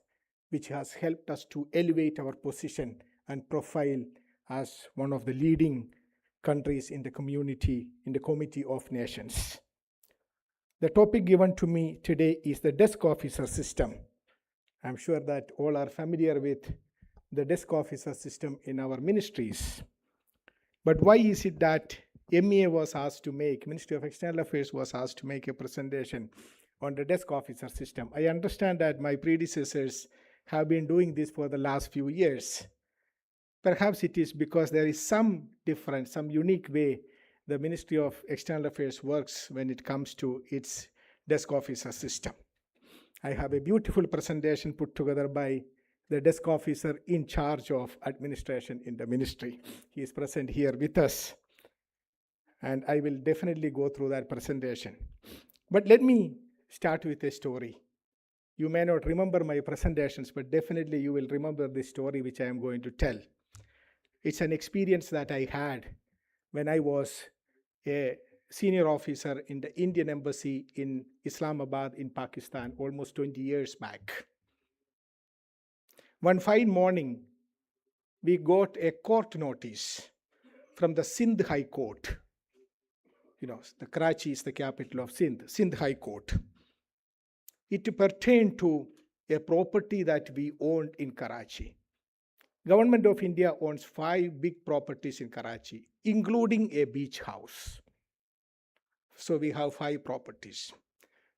which has helped us to elevate our position and profile as one of the leading countries in the community, in the Committee of Nations. The topic given to me today is the desk officer system. I'm sure that all are familiar with the desk officer system in our ministries. But why is it that MEA was asked to make, Ministry of External Affairs was asked to make a presentation on the desk officer system? I understand that my predecessors have been doing this for the last few years. Perhaps it is because there is some different, some unique way the Ministry of External Affairs works when it comes to its desk officer system. I have a beautiful presentation put together by the desk officer in charge of administration in the ministry. He is present here with us, and I will definitely go through that presentation. But let me start with a story. You may not remember my presentations, but definitely you will remember this story which I am going to tell. It's an experience that I had when I was a senior officer in the Indian Embassy in Islamabad in Pakistan almost 20 years back. One fine morning, we got a court notice from the Sindh High Court. You know, the Karachi is the capital of Sindh High Court. It pertained to a property that we owned in Karachi. Government of India owns 5 big properties in Karachi, including a beach house. So we have 5 properties.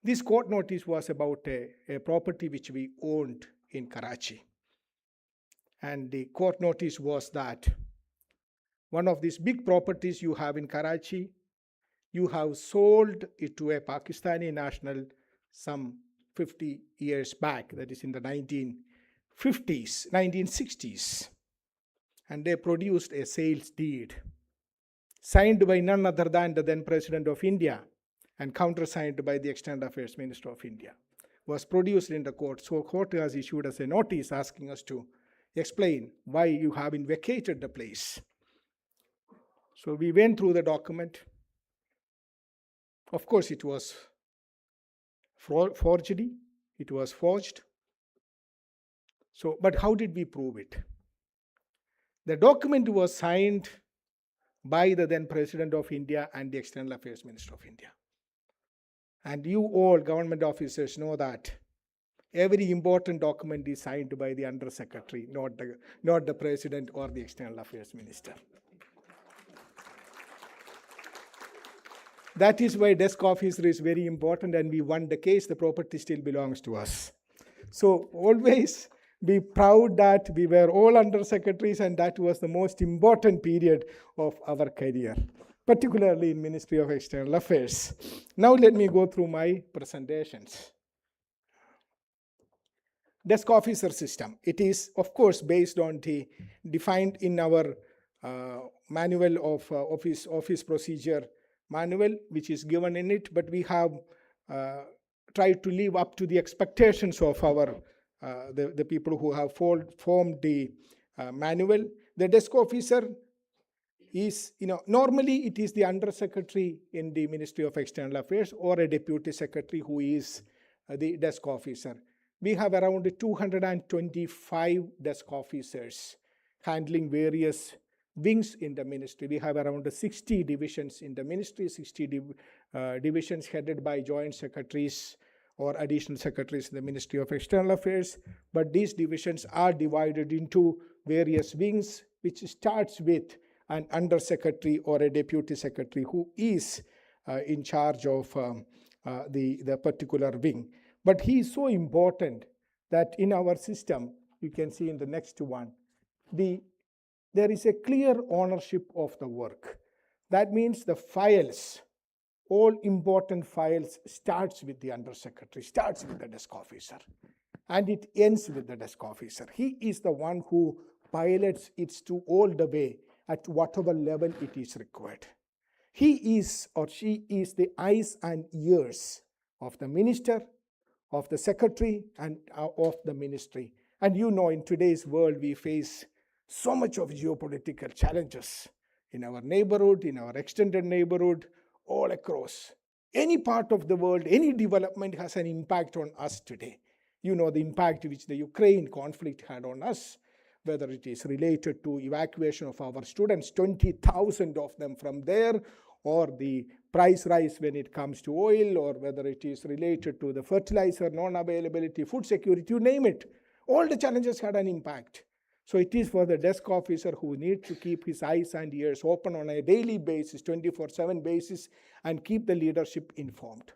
This court notice was about a property which we owned in Karachi. And the court notice was that one of these big properties you have in Karachi, you have sold it to a Pakistani national some 50 years back, that is in the 1960s. And they produced a sales deed signed by none other than the then President of India and countersigned by the External Affairs Minister of India. Was produced in the court. So court has issued us a notice asking us to explain why you have vacated the place. So we went through the document. Of course, it was forgery. It was forged. So, but how did we prove it? The document was signed by the then President of India and the External Affairs Minister of India. And you all government officers know that every important document is signed by the Under Secretary, not the President or the External Affairs Minister. That is why desk officer is very important, and we won the case. The property still belongs to us. So always be proud that we were all under secretaries, and that was the most important period of our career, particularly in Ministry of External Affairs. Now let me go through my presentations. Desk officer system. It is, of course, based on the defined in our manual of office procedure manual, which is given in it, but we have tried to live up to the expectations of our the people who have formed the manual. The desk officer is, normally it is the Under Secretary in the Ministry of External Affairs or a Deputy Secretary who is the desk officer. We have around 225 desk officers handling various wings in the ministry. We have around 60 divisions in the ministry, 60 divisions headed by joint secretaries or additional secretaries in the Ministry of External Affairs. But these divisions are divided into various wings, which starts with an Under Secretary or a Deputy Secretary who is in charge of the particular wing. But he is so important that in our system, you can see in the next one, there is a clear ownership of the work. That means the files, all important files, starts with the undersecretary, starts with the desk officer, and it ends with the desk officer. He is the one who pilots it to all the way at whatever level it is required. He is or she is the eyes and ears of the minister, of the secretary, and of the ministry. And you know, in today's world, we face so much of geopolitical challenges in our neighborhood, in our extended neighborhood, all across. Any part of the world, any development has an impact on us today. You know the impact which the Ukraine conflict had on us, whether it is related to evacuation of our students, 20,000 of them from there, or the price rise when it comes to oil, or whether it is related to the fertilizer non-availability, food security, you name it. All the challenges had an impact. So it is for the desk officer who needs to keep his eyes and ears open on a daily basis, 24/7 basis, and keep the leadership informed.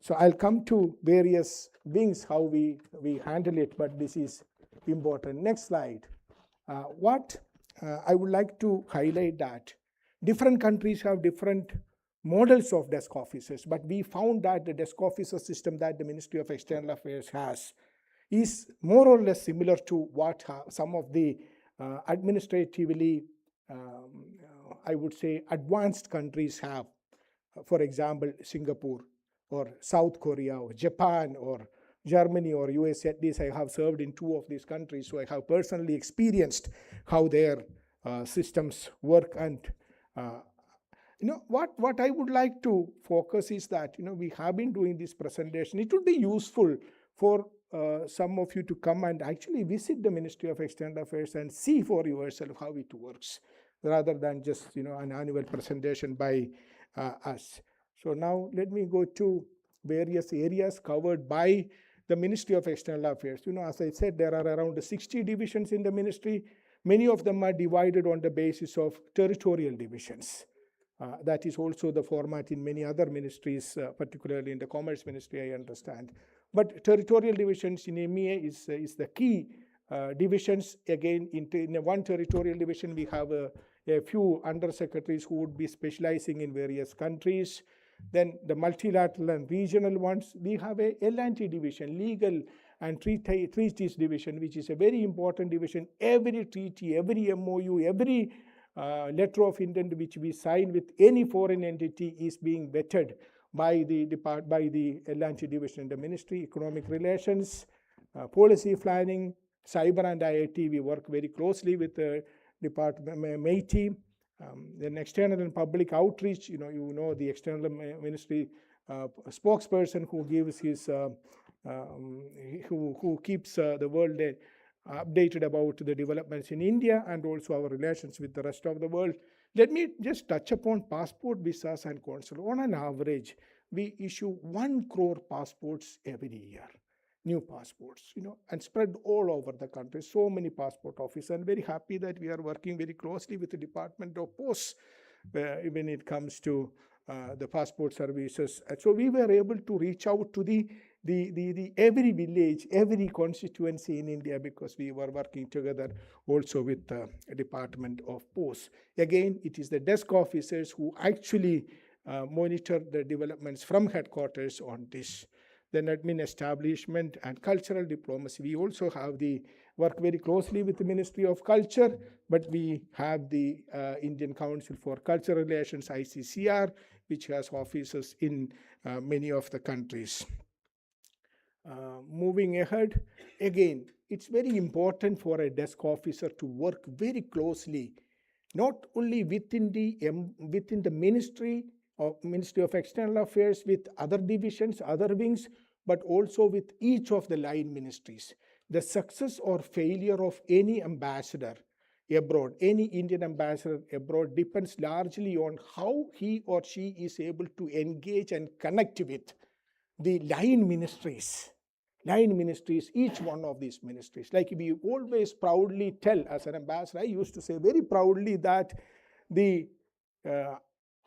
So I'll come to various wings, how we handle it, but this is important. Next slide. I would like to highlight that different countries have different models of desk officers, but we found that the desk officer system that the Ministry of External Affairs has is more or less similar to what some of the administratively, I would say, advanced countries have. For example, Singapore, or South Korea, or Japan, or Germany, or US. At least I have served in 2 of these countries, so I have personally experienced how their systems work. And what I would like to focus is that we have been doing this presentation. It would be useful for some of you to come and actually visit the Ministry of External Affairs and see for yourself how it works, rather than just an annual presentation by us. So now let me go to various areas covered by the Ministry of External Affairs. As I said, there are around 60 divisions in the ministry. Many of them are divided on the basis of territorial divisions. That is also the format in many other ministries, particularly in the Commerce Ministry, I understand. But territorial divisions in EMEA is the key divisions. Again, in one territorial division, we have a few undersecretaries who would be specializing in various countries. Then the multilateral and regional ones, we have a L&T division, legal and treaties division, which is a very important division. Every treaty, every MOU, every letter of intent which we sign with any foreign entity is being vetted by the L&T division in the ministry. Economic relations, policy planning, cyber and IIT, we work very closely with the department, MAIT. Then external and public outreach, the external ministry spokesperson who gives his, who keeps the world updated about the developments in India and also our relations with the rest of the world. Let me just touch upon passport, visas, and consul. On an average, we issue 1 crore passports every year, new passports, and spread all over the country. So many passport offices. I'm very happy that we are working very closely with the Department of Posts when it comes to the passport services. And so we were able to reach out to the every village, every constituency in India, because we were working together also with the Department of Posts. Again, it is the desk officers who actually monitor the developments from headquarters on this. Then admin establishment and cultural diplomacy. We also have work very closely with the Ministry of Culture, but we have the Indian Council for Cultural Relations, ICCR, which has offices in many of the countries. Moving ahead, again, it's very important for a desk officer to work very closely, not only within the Ministry of External Affairs with other divisions, other wings, but also with each of the line ministries. The success or failure of any ambassador abroad, any Indian ambassador abroad, depends largely on how he or she is able to engage and connect with the line ministries, each one of these ministries. Like we always proudly tell, as an ambassador, I used to say very proudly that the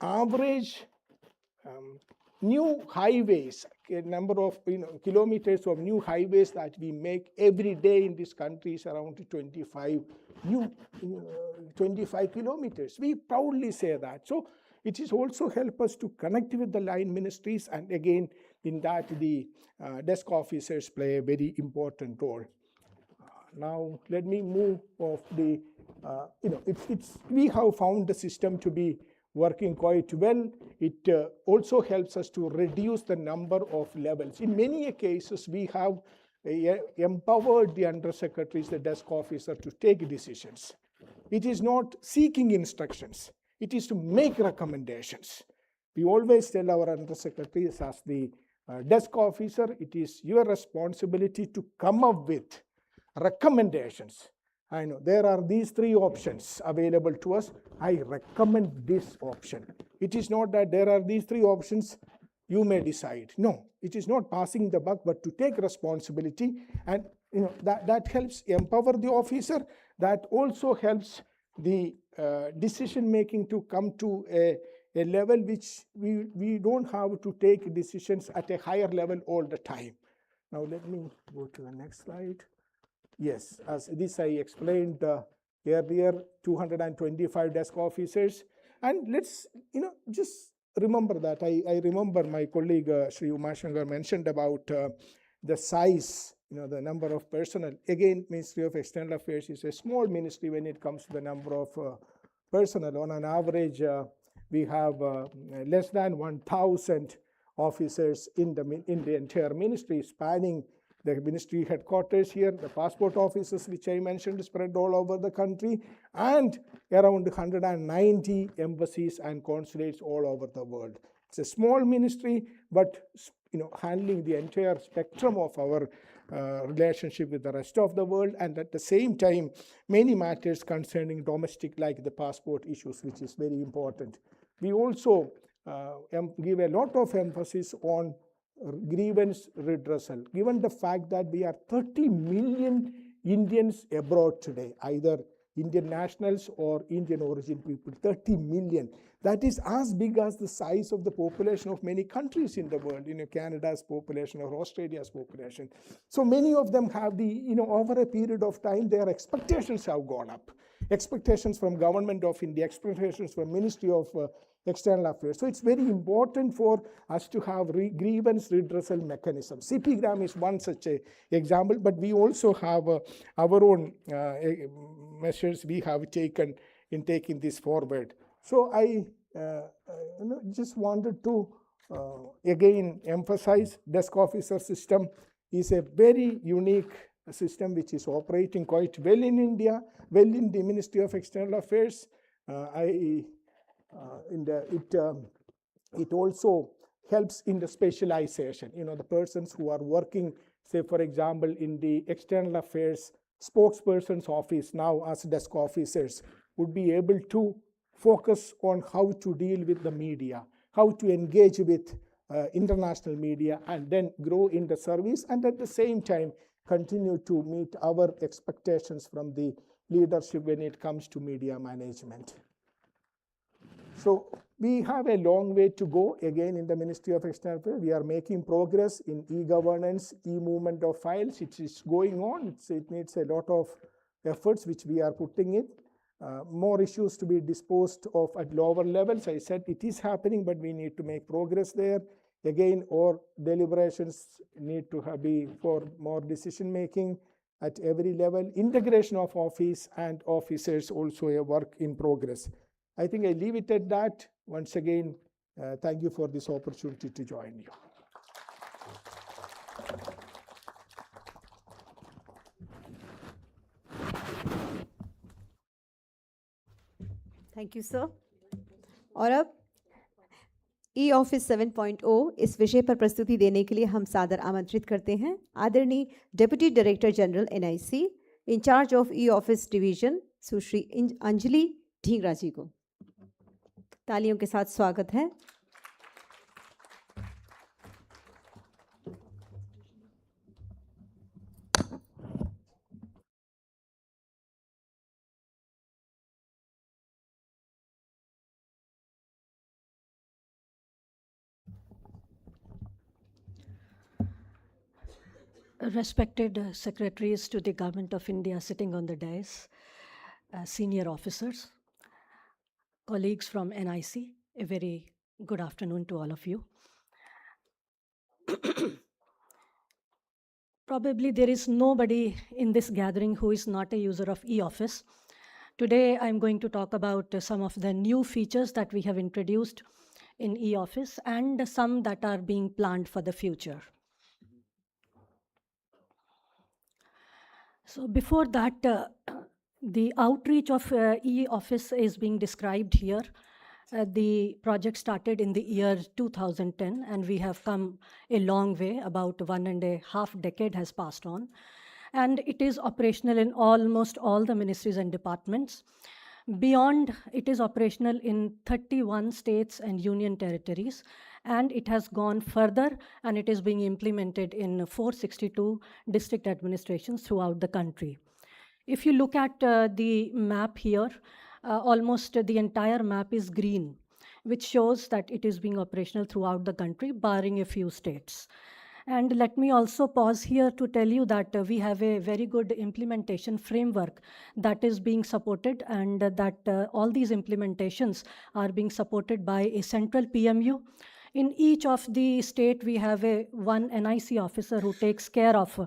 average new highways, a number of kilometers of new highways that we make every day in this country is around 25 kilometers. We proudly say that. So it is also help us to connect with the line ministries, and again in that the desk officers play a very important role. Now let me move off the we have found the system to be working quite well. It also helps us to reduce the number of levels. In many cases, we have empowered the undersecretaries, the desk officer, to take decisions. It is not seeking instructions. It is to make recommendations. We always tell our undersecretaries, as the desk officer, it is your responsibility to come up with recommendations. I know there are these three options available to us. I recommend this option. It is not that there are these three options, you may decide. No, it is not passing the buck, but to take responsibility, and that helps empower the officer. That also helps the decision making to come to a level which we don't have to take decisions at a higher level all the time. Now let me go to the next slide. Yes, as this I explained earlier, 225 desk officers. And let's, just remember that. I remember my colleague Sri Umashankar mentioned about the size, the number of personnel. Again, Ministry of External Affairs is a small ministry when it comes to the number of personnel. On an average, we have less than 1,000 officers in the entire ministry, spanning the ministry headquarters here, the passport offices, which I mentioned, spread all over the country, and around 190 embassies and consulates all over the world. It's a small ministry, but handling the entire spectrum of our relationship with the rest of the world, and at the same time, many matters concerning domestic, like the passport issues, which is very important. We also give a lot of emphasis on grievance redressal, given the fact that we are 30 million Indians abroad today, either Indian nationals or Indian origin people, 30 million. That is as big as the size of the population of many countries in the world, Canada's population or Australia's population. So many of them have over a period of time, their expectations have gone up. Expectations from Government of India, expectations from Ministry of External Affairs. So it's very important for us to have grievance redressal mechanisms. CPGRAM is one such a example, but we also have our own measures we have taken in taking this forward. So I just wanted to again emphasize, desk officer system is a very unique system which is operating quite well in India, well in the Ministry of External Affairs. It also helps in the specialization. The persons who are working, say for example, in the External Affairs spokesperson's office now as desk officers, would be able to focus on how to deal with the media, how to engage with international media, and then grow in the service, and at the same time continue to meet our expectations from the leadership when it comes to media management. So we have a long way to go again in the Ministry of External Affairs. We are making progress in e-governance, e-movement of files. It is going on. It needs a lot of efforts which we are putting in. More issues to be disposed of at lower levels. I said it is happening, but we need to make progress there. Again, our deliberations need to be for more decision making at every level. Integration of office and officers also a work in progress. I think I leave it at that. Once again, thank you for this opportunity to join you.
Thank you sir. और अब e office 7.0 इस विषय पर प्रस्तुति देने के लिए हम सादर आमंत्रित करते हैं आदरणीय deputy director general NIC in charge of e office division सुश्री अंजलि ढींगरा जी को। तालियों के साथ स्वागत है।
Respected secretaries to the Government of India sitting on the dais, senior officers, colleagues from NIC, a very good afternoon to all of you. Probably there is nobody in this gathering who is not a user of e-office. Today I'm going to talk about some of the new features that we have introduced in e-office and some that are being planned for the future. So before that, the outreach of e-office is being described here. The project started in the year 2010, and we have come a long way. About 1.5 decades has passed on. And it is operational in almost all the ministries and departments. Beyond, it is operational in 31 states and union territories. And it has gone further, and it is being implemented in 462 district administrations throughout the country. If you look at the map here, almost the entire map is green, which shows that it is being operational throughout the country, barring a few states. And let me also pause here to tell you that we have a very good implementation framework that is being supported, and that all these implementations are being supported by a central PMU. In each of the state, we have one NIC officer who takes care of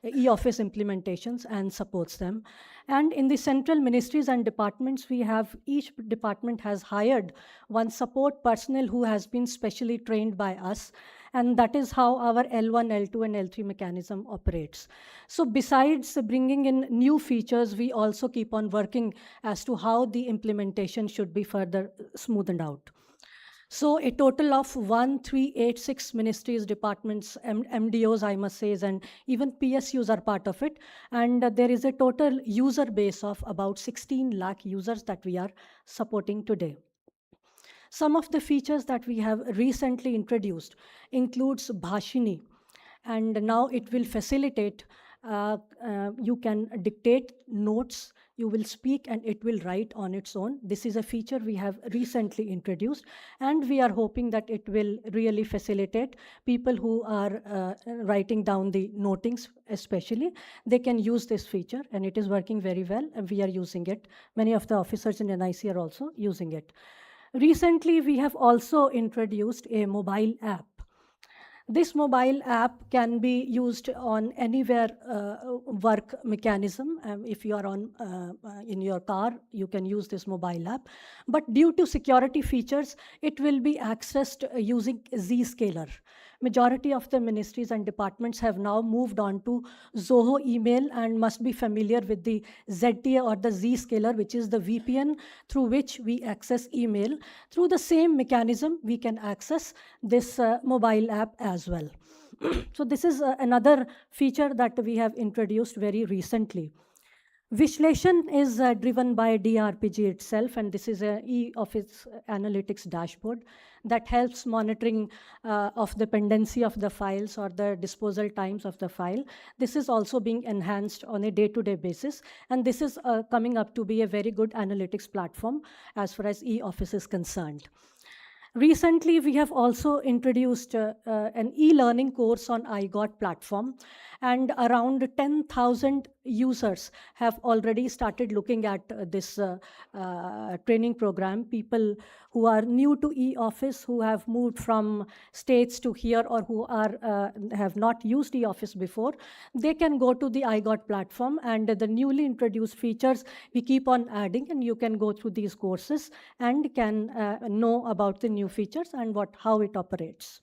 e-office implementations and supports them. And in the central ministries and departments, we have, each department has hired one support personnel who has been specially trained by us. And that is how our L1, L2, and L3 mechanism operates. So besides bringing in new features, we also keep on working as to how the implementation should be further smoothened out. So a total of 1386 ministries, departments, MDOs, I must say, and even PSUs are part of it. And there is a total user base of about 16 lakh users that we are supporting today. Some of the features that we have recently introduced includes Bhashini, and now it will facilitate, you can dictate notes, you will speak, and it will write on its own. This is a feature we have recently introduced, and we are hoping that it will really facilitate people who are writing down the notings especially. They can use this feature, and it is working very well, and we are using it. Many of the officers in NIC are also using it. Recently, we have also introduced a mobile app. This mobile app can be used on anywhere work mechanism. If you are on in your car, you can use this mobile app. But due to security features, it will be accessed using Zscaler. Majority of the ministries and departments have now moved on to Zoho email and must be familiar with the ZTA or the Zscaler, which is the VPN through which we access email. Through the same mechanism, we can access this mobile app as well. So this is another feature that we have introduced very recently. Vishleshan is driven by DRPG itself, and this is an e-office analytics dashboard that helps monitoring of the pendency of the files or the disposal times of the file. This is also being enhanced on a day-to-day basis, and this is coming up to be a very good analytics platform as far as e-office is concerned. Recently, we have also introduced an e-learning course on iGot platform, and around 10,000 users have already started looking at this training program. People who are new to e-office, who have moved from states to here, or who are have not used e-office before, they can go to the iGot platform, and the newly introduced features we keep on adding, and you can go through these courses and can know about the new features and how it operates.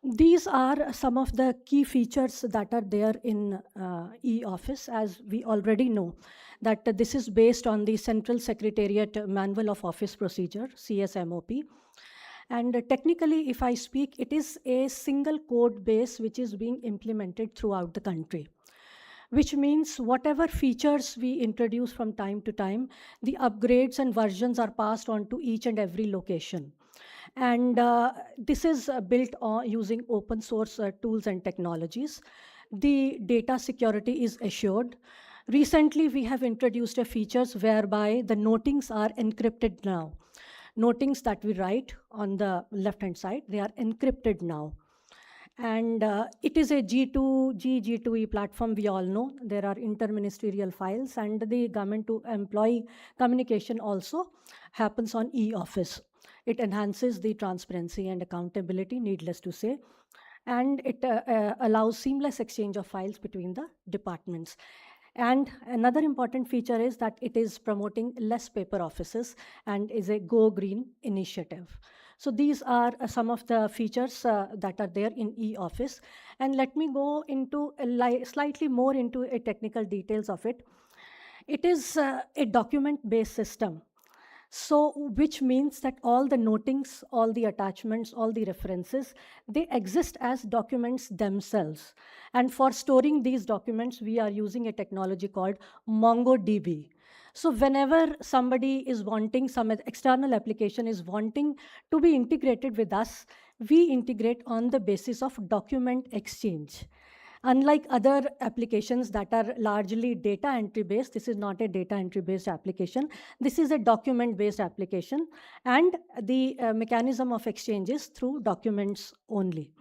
These are some of the key features that are there in e-office. As we already know, that this is based on the Central Secretariat Manual of Office Procedure, CSMOP. And technically, if I speak, it is a single code base which is being implemented throughout the country, which means whatever features we introduce from time to time, the upgrades and versions are passed on to each and every location. And this is built on using open source tools and technologies. The data security is assured. Recently, we have introduced a features whereby the notings are encrypted now. notings that we write on the left-hand side, they are encrypted now. And it is a G2G, G2E platform, we all know. There are interministerial files, and the government to employee communication also happens on e-office. It enhances the transparency and accountability, needless to say, and it allows seamless exchange of files between the departments. And another important feature is that it is promoting less paper offices and is a Go Green initiative. So these are some of the features that are there in e-office. And let me go into slightly more into a technical details of it. It is a document-based system. So, which means that all the notings, all the attachments, all the references, they exist as documents themselves. And for storing these documents, we are using a technology called MongoDB. So whenever somebody is wanting, some external application is wanting to be integrated with us, we integrate on the basis of document exchange. Unlike other applications that are largely data entry based, this is not a data entry based application. This is a document based application, and the mechanism of exchange is through documents only.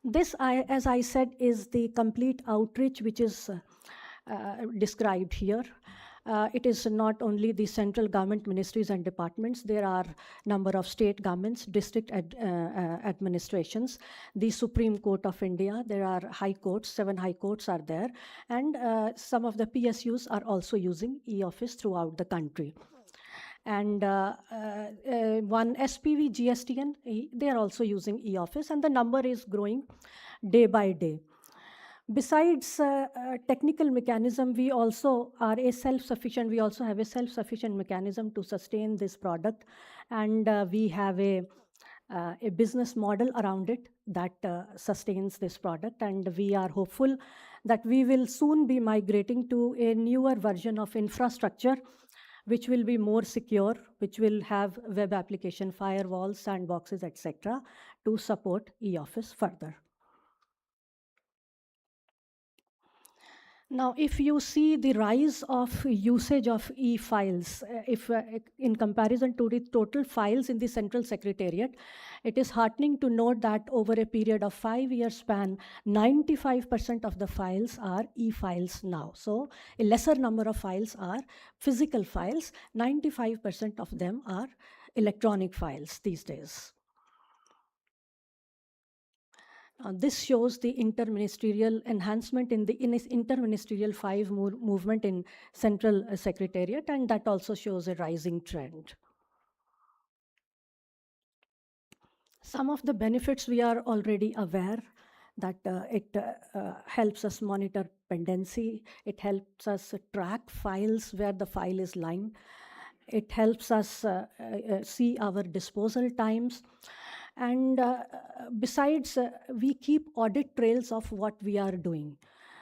This, as I said, is the complete outreach which is described here. It is not only the central government ministries and departments, there are number of state governments, district administrations, the Supreme Court of India, there are high courts, 7 high courts are there, and some of the PSUs are also using e-office throughout the country. And one SPV, GSTN, they are also using e-office, and the number is growing day by day. Besides technical mechanism, we also are a self-sufficient, we also have a self-sufficient mechanism to sustain this product. And we have a business model around it that sustains this product. And we are hopeful that we will soon be migrating to a newer version of infrastructure, which will be more secure, which will have web application firewalls, sandboxes, etc., to support e-office further. Now, if you see the rise of usage of e-files, if in comparison to the total files in the Central Secretariat, it is heartening to note that over a period of 5-year span, 95% of the files are e-files now. So a lesser number of files are physical files, 95% of them are electronic files these days. This shows the interministerial enhancement in the interministerial 5 movement in Central Secretariat, and that also shows a rising trend. Some of the benefits we are already aware that it helps us monitor pendency, it helps us track files where the file is lying, it helps us see our disposal times. And besides, we keep audit trails of what we are doing.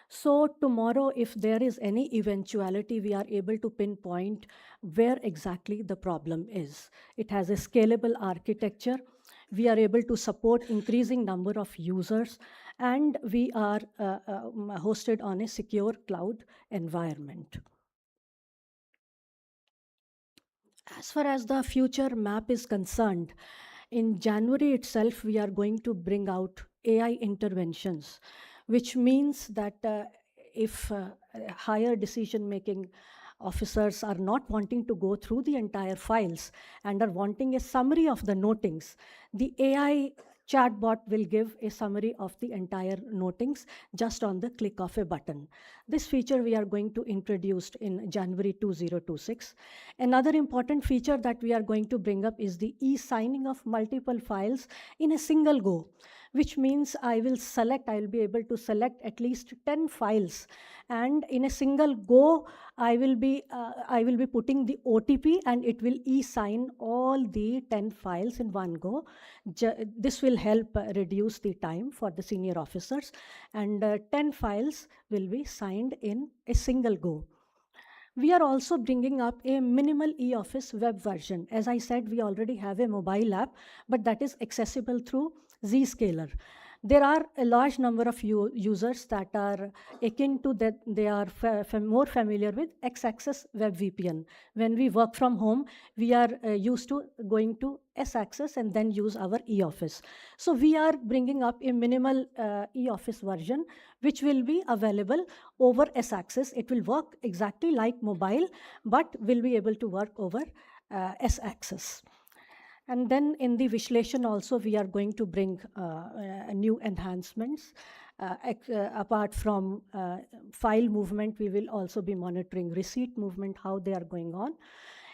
So tomorrow, if there is any eventuality, we are able to pinpoint where exactly the problem is. It has a scalable architecture. We are able to support increasing number of users, and we are hosted on a secure cloud environment. As far as the future map is concerned, in January itself, we are going to bring out AI interventions, which means that if higher decision-making officers are not wanting to go through the entire files and are wanting a summary of the notings, the AI chatbot will give a summary of the entire notings just on the click of a button. This feature we are going to introduce in January 2026. Another important feature that we are going to bring up is the e-signing of multiple files in a single go, which means I will be able to select at least 10 files, and in a single go, I will be putting the OTP, and it will e-sign all the 10 files in one go. This will help reduce the time for the senior officers, and 10 files will be signed in a single go. We are also bringing up a minimal e-office web version. As I said, we already have a mobile app, but that is accessible through Zscaler. There are a large number of users that are akin to that, they are more familiar with X-Access Web VPN. When we work from home, we are used to going to S-Access and then use our e-office. So we are bringing up a minimal e-office version, which will be available over S-Access. It will work exactly like mobile, but will be able to work over S-Access. And then in the Vishleshan also, we are going to bring new enhancements. Apart from file movement, we will also be monitoring receipt movement, how they are going on.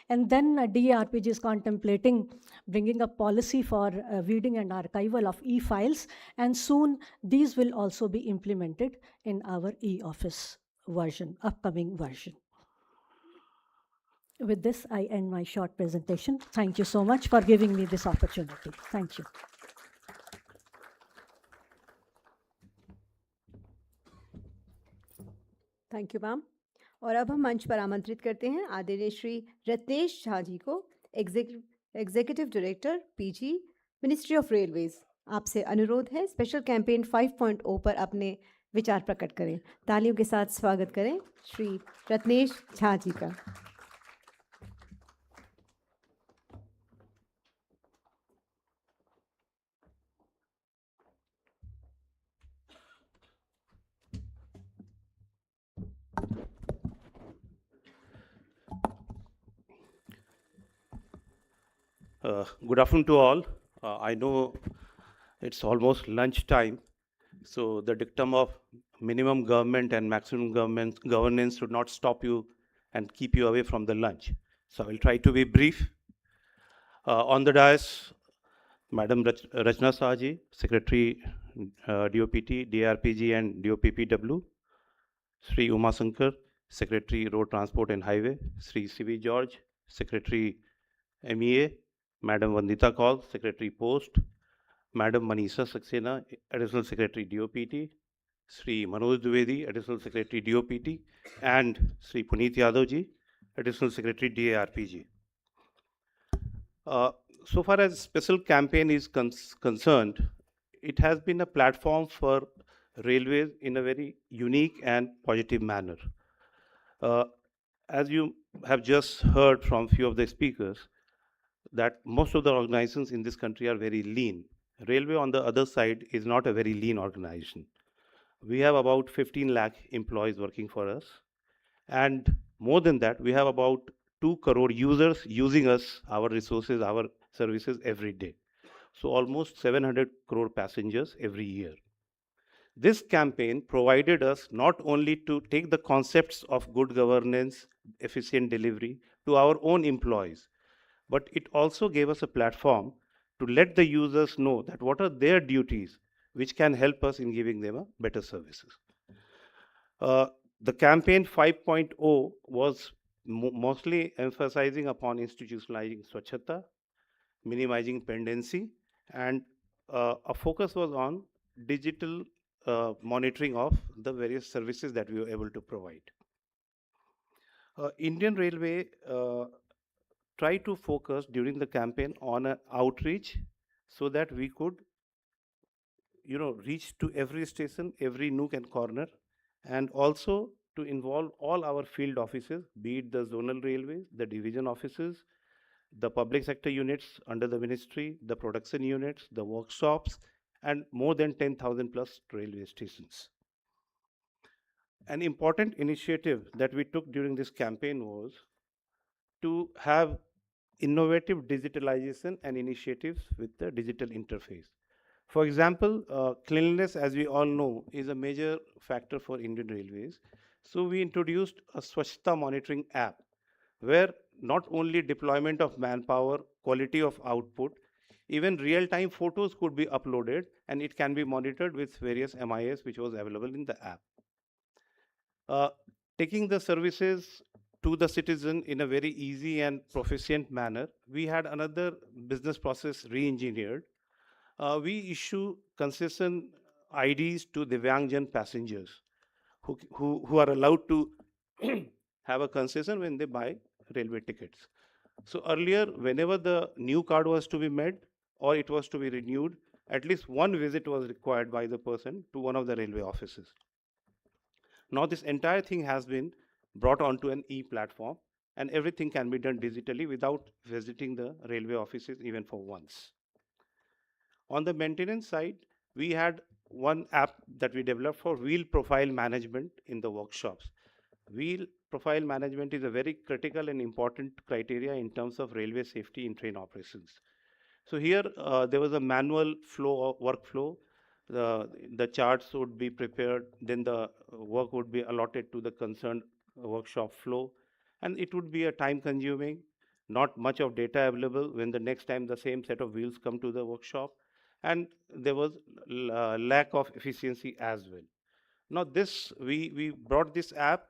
And then DARPG is contemplating bringing a policy for reading and archival of e-files, and soon these will also be implemented in our e-office version, upcoming version. With this, I end my short presentation. Thank you so much for giving me this opportunity. Thank you.
Thank you ma'am. और अब हम मंच पर आमंत्रित करते हैं आदरणीय श्री रत्नेश झा जी को, executive director PG, ministry of railways. आपसे अनुरोध है स्पेशल कैंपेन 5.0 पर अपने विचार प्रकट करें। तालियों के साथ स्वागत करें श्री रत्नेश झा जी का।
Good afternoon to all. I know it's almost lunch time, so the dictum of minimum government and maximum governance should not stop you and keep you away from the lunch. So I will try to be brief. On the dais, Madam Rachna Saji, Secretary DOPT, DRPG and DOPPW, Sri Uma Sankar, Secretary Road Transport and Highway, Sri CV George, Secretary MEA, Madam Vandita Kaul, Secretary Post, Madam Manisha Saxena, Additional Secretary DOPT, Sri Manoj Dwivedi, Additional Secretary DOPT, and Sri Puneet Yadavji, Additional Secretary DARPG. So far as special campaign is concerned, it has been a platform for railways in a very unique and positive manner. As you have just heard from few of the speakers, that most of the organizations in this country are very lean. Railway, on the other side, is not a very lean organization. We have about 15 lakh employees working for us. And more than that, we have about 2 crore users using us, our resources, our services every day. So almost 700 crore passengers every year. This campaign provided us not only to take the concepts of good governance, efficient delivery to our own employees, but it also gave us a platform to let the users know that what are their duties which can help us in giving them a better services. The campaign 5.0 was mostly emphasizing upon institutionalizing Swachhata, minimizing pendency, and a focus was on digital monitoring of the various services that we were able to provide. Indian Railway try to focus during the campaign on an outreach so that we could reach to every station, every nook and corner, and also to involve all our field offices, be it the zonal railways, the division offices, the public sector units under the ministry, the production units, the workshops, and more than 10,000 plus railway stations. An important initiative that we took during this campaign was to have innovative digitalization and initiatives with the digital interface. For example, cleanliness, as we all know, is a major factor for Indian Railways. So we introduced a Swachhata monitoring app, where not only deployment of manpower, quality of output, even real-time photos could be uploaded, and it can be monitored with various MIS which was available in the app. Taking the services to the citizen in a very easy and proficient manner, we had another business process re-engineered. We issue concession IDs to Divyangjan passengers who are allowed to have a concession when they buy railway tickets. So earlier, whenever the new card was to be made or it was to be renewed, at least one visit was required by the person to one of the railway offices. Now this entire thing has been brought onto an e-platform, and everything can be done digitally without visiting the railway offices even for once. On the maintenance side, we had one app that we developed for wheel profile management in the workshops. Wheel profile management is a very critical and important criteria in terms of railway safety in train operations. So here there was a manual flow of workflow. The charts would be prepared, then the work would be allotted to the concerned workshop flow, and it would be a time consuming, not much of data available when the next time the same set of wheels come to the workshop, and there was lack of efficiency as well. Now this, we brought this app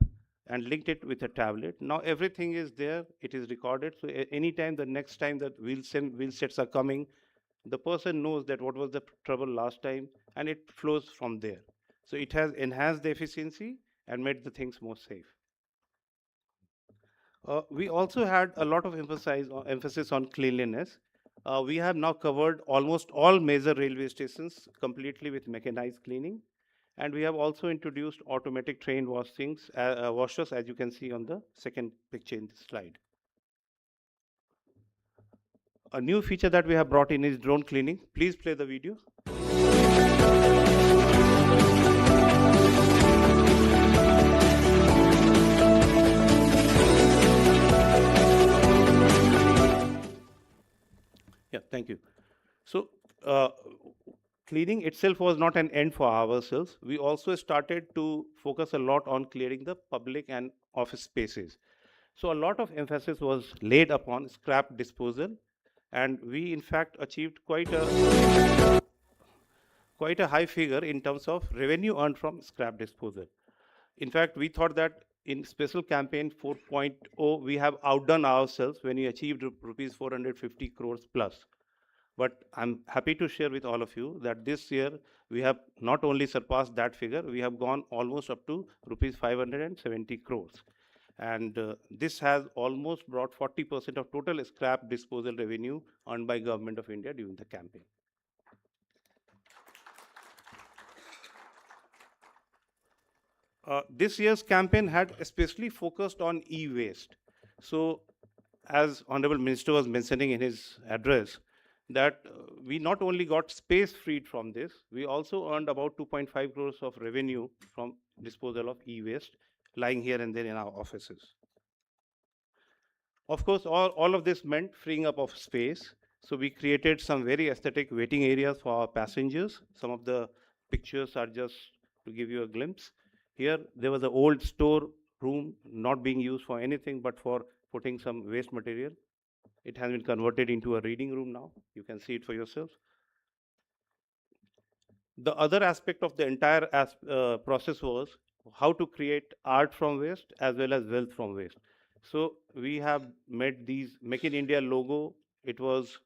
and linked it with a tablet. Now everything is there, it is recorded, so anytime the next time that wheel sets are coming, the person knows that what was the trouble last time, and it flows from there. So it has enhanced the efficiency and made the things more safe. We also had a lot of emphasis on cleanliness. We have now covered almost all major railway stations completely with mechanized cleaning. And we have also introduced automatic train washers, as you can see on the second picture in this slide. A new feature that we have brought in is drone cleaning. Please play the video. Yeah, thank you. So cleaning itself was not an end for ourselves. We also started to focus a lot on clearing the public and office spaces. So a lot of emphasis was laid upon scrap disposal, and we in fact achieved quite a high figure in terms of revenue earned from scrap disposal. In fact, we thought that in special campaign 4.0, we have outdone ourselves when we achieved rupees 450 crores plus. But I'm happy to share with all of you that this year we have not only surpassed that figure, we have gone almost up to rupees 570 crores. And this has almost brought 40% of total scrap disposal revenue earned by Government of India during the campaign. This year's campaign had especially focused on e-waste. So as Honorable Minister was mentioning in his address, that we not only got space freed from this, we also earned about 2.5 crores of revenue from disposal of e-waste lying here and there in our offices. Of course, all of this meant freeing up of space. So we created some very aesthetic waiting areas for our passengers. Some of the pictures are just to give you a glimpse. Here, there was an old store room not being used for anything but for putting some waste material. It has been converted into a reading room now. You can see it for yourself. The other aspect of the entire process was how to create art from waste as well as wealth from waste. So we have made these Make in India logo. It was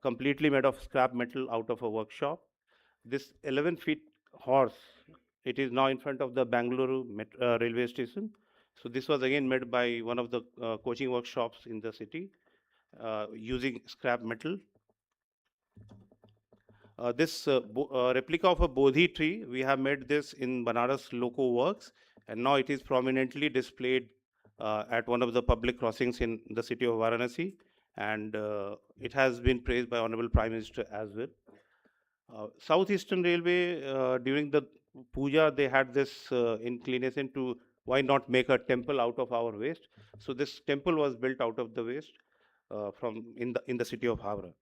completely made of scrap metal out of a workshop. This 11-feet horse, it is now in front of the Bangalore railway station. So this was again made by one of the coaching workshops in the city using scrap metal. This replica of a Bodhi tree, we have made this in Banaras Loco Works, and now it is prominently displayed at one of the public crossings in the city of Varanasi, and it has been praised by Honorable Prime Minister as well. Southeastern Railway, during the puja, they had this inclination to why not make a temple out of our waste. So this temple was built out of the waste in the city of Havra.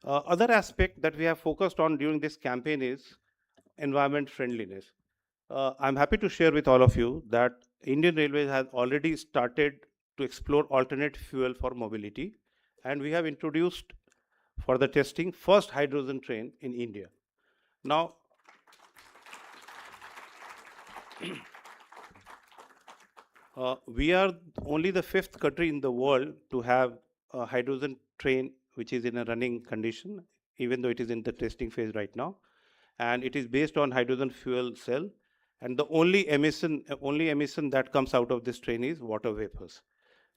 Other aspect that we have focused on during this campaign is environment friendliness. I'm happy to share with all of you that Indian Railways has already started to explore alternate fuel for mobility, and we have introduced for the testing first hydrogen train in India. Now, we are only the 5th country in the world to have a hydrogen train which is in a running condition, even though it is in the testing phase right now. And it is based on hydrogen fuel cell. And the only emission that comes out of this train is water vapors.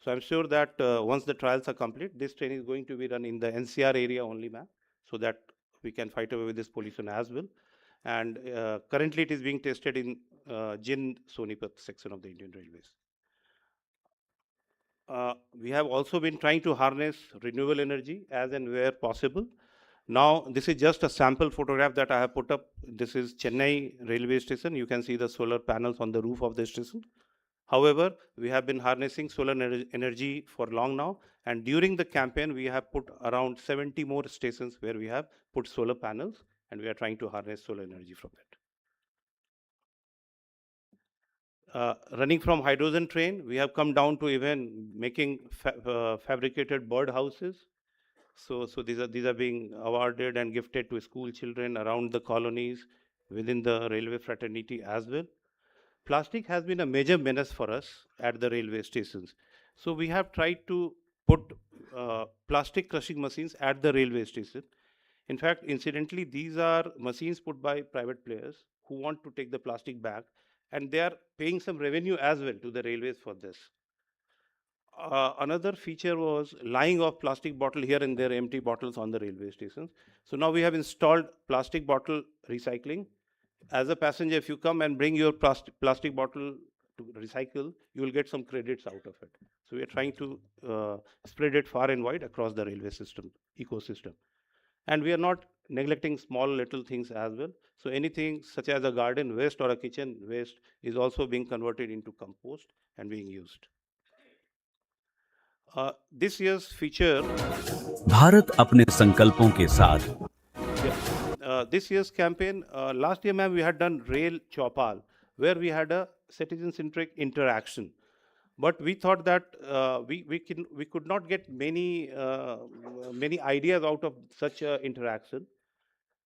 So I'm sure that once the trials are complete, this train is going to be run in the NCR area only, ma'am, so that we can fight away with this pollution as well. And currently it is being tested in Jind Sonipat section of the Indian Railways. We have also been trying to harness renewable energy as and where possible. Now, this is just a sample photograph that I have put up. This is Chennai railway station. You can see the solar panels on the roof of the station. However, we have been harnessing solar energy for long now, and during the campaign, we have put around 70 more stations where we have put solar panels, and we are trying to harness solar energy from that. Running from hydrogen train, we have come down to even making fabricated bird houses. So these are being awarded and gifted to school children around the colonies within the railway fraternity as well. Plastic has been a major menace for us at the railway stations. So we have tried to put plastic crushing machines at the railway station. In fact, incidentally, these are machines put by private players who want to take the plastic back, and they are paying some revenue as well to the railways for this. Another feature was lying of plastic bottle here and there, empty bottles on the railway stations. So now we have installed plastic bottle recycling. As a passenger, if you come and bring your plastic bottle to recycle, you will get some credits out of it. So we are trying to spread it far and wide across the railway system, ecosystem. And we are not neglecting small little things as well. So anything such as a garden waste or a kitchen waste is also being converted into compost and being used. This year's feature,
Bharat अपने संकल्पों के साथ
this year's campaign, last year, ma'am, we had done Rail Chaupal, where we had a citizen-centric interaction. But we thought that we could not get many ideas out of such interaction.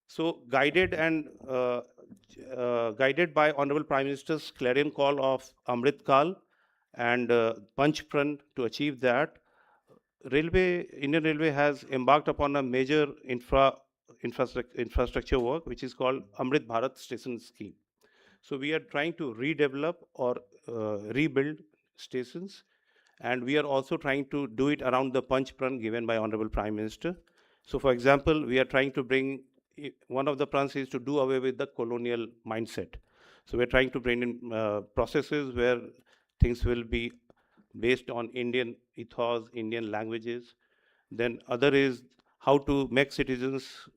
So guided by Honorable Prime Minister's clarion call of Amrit Kal and Panch Pran to achieve that, Indian Railway has embarked upon a major infrastructure work, which is called Amrit Bharat Station Scheme. So we are trying to redevelop or rebuild stations, and we are also trying to do it around the Panch Pran given by Honorable Prime Minister. So for example, we are trying to bring, one of the prans is to do away with the colonial mindset. So we're trying to bring in processes where things will be based on Indian ethos, Indian languages. Then other is how to make citizens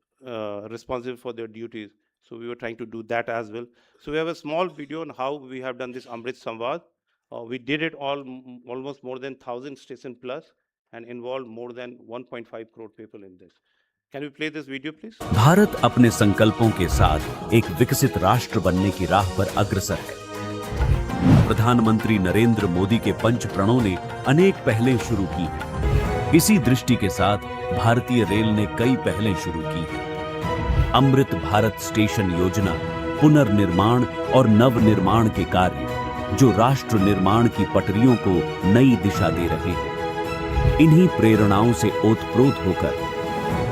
responsible for their duties. So we were trying to do that as well. So we have a small video on how we have done this Amrit Samvad. We did it almost more than 1,000 station plus and involved more than 1.5 crore people in this. Can we play this video, please?
Bharat अपने संकल्पों के साथ एक विकसित राष्ट्र बनने की राह पर अग्रसर है। प्रधानमंत्री नरेंद्र मोदी के पंच प्रणों ने अनेक पहलें शुरू की हैं। इसी दृष्टि के साथ भारतीय रेल ने कई पहलें शुरू की हैं। अमृत भारत स्टेशन योजना, पुनर्निर्माण और नवनिर्माण के कार्य जो राष्ट्र निर्माण की पटरियों को नई दिशा दे रहे हैं। इन्हीं प्रेरणाओं से ओतप्रोत होकर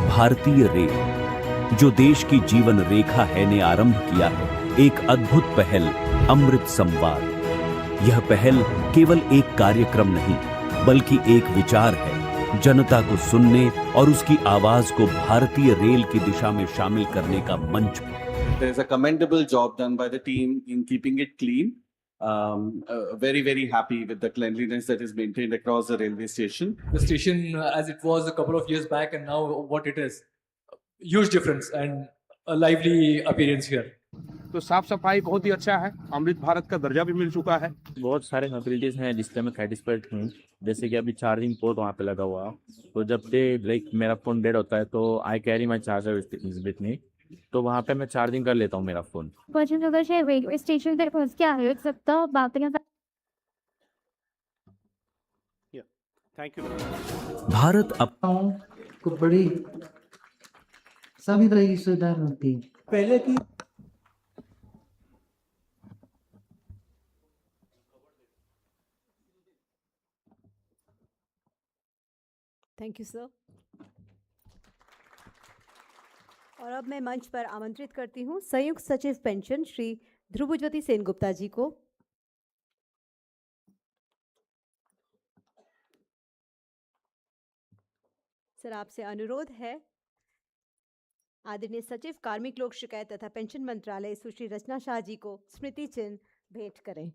भारतीय रेल, जो देश की जीवन रेखा है, ने आरंभ किया है एक अद्भुत पहल, अमृत संवाद। यह पहल केवल एक कार्यक्रम नहीं, बल्कि एक विचार है, जनता को सुनने और उसकी आवाज को भारतीय रेल की दिशा में शामिल करने का मंच।
There is a commendable job done by the team in keeping it clean. Very happy with the cleanliness that is maintained across the railway station.
The station as it was a couple of years back and now what it is. Huge difference and a lively appearance here.
तो साफ सफाई बहुत ही अच्छा है। अमृत भारत का दर्जा भी मिल चुका है।
बहुत सारे फैसिलिटीज हैं जिससे मैं सेटिस्फाइड हूँ। जैसे कि अभी चार्जिंग पोर्ट वहाँ पे लगा हुआ, तो जब से लाइक मेरा फोन डेड होता है तो I carry my charger with me, तो वहाँ पे मैं चार्जिंग कर लेता हूँ मेरा फोन।
रेलवे स्टेशन पे पहुँच के आ सकता बातें।
Thank you.
भारत
को बड़ी सभी तरह की सुविधा मिलती है। पहले की
थैंक यू सर। और अब मैं मंच पर आमंत्रित करती हूँ संयुक्त सचिव पेंशन श्री ध्रुवज्योति सेनगुप्ता जी को। सर आपसे अनुरोध है आदरणीय सचिव कार्मिक लोक शिकायत तथा पेंशन मंत्रालय सुश्री रचना शाह जी को स्मृति चिन्ह भेंट करें।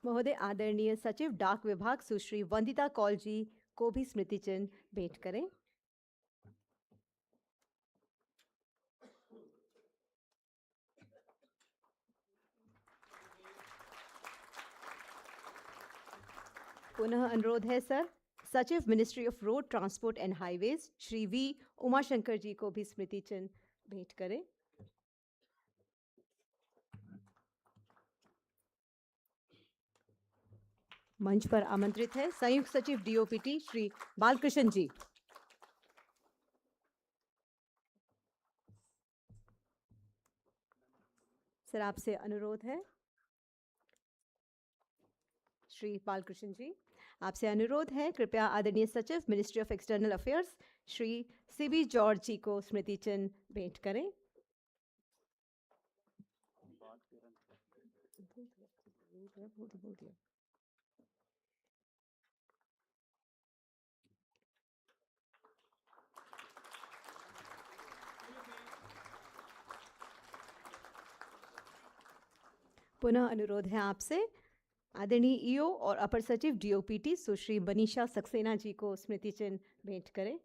महोदय आदरणीय सचिव डाक विभाग सुश्री वंदिता कौल जी को भी स्मृति चिन्ह भेंट करें। पुनः अनुरोध है सर सचिव ministry of road transport and highways Shri V Umashankar ji को भी स्मृति चिन्ह भेंट करें। मंच पर आमंत्रित है संयुक्त सचिव डीओपीटी श्री बालकृष्ण जी। सर आपसे अनुरोध है श्री बालकृष्ण जी आपसे अनुरोध है कृपया आदरणीय सचिव ministry of external affairs Shri CB George ji को स्मृति चिन्ह भेंट करें। पुनः अनुरोध है आपसे आदरणीय ईओ और अपर सचिव डीओपीटी सुश्री मनीषा सक्सेना जी को स्मृति चिन्ह भेंट करें।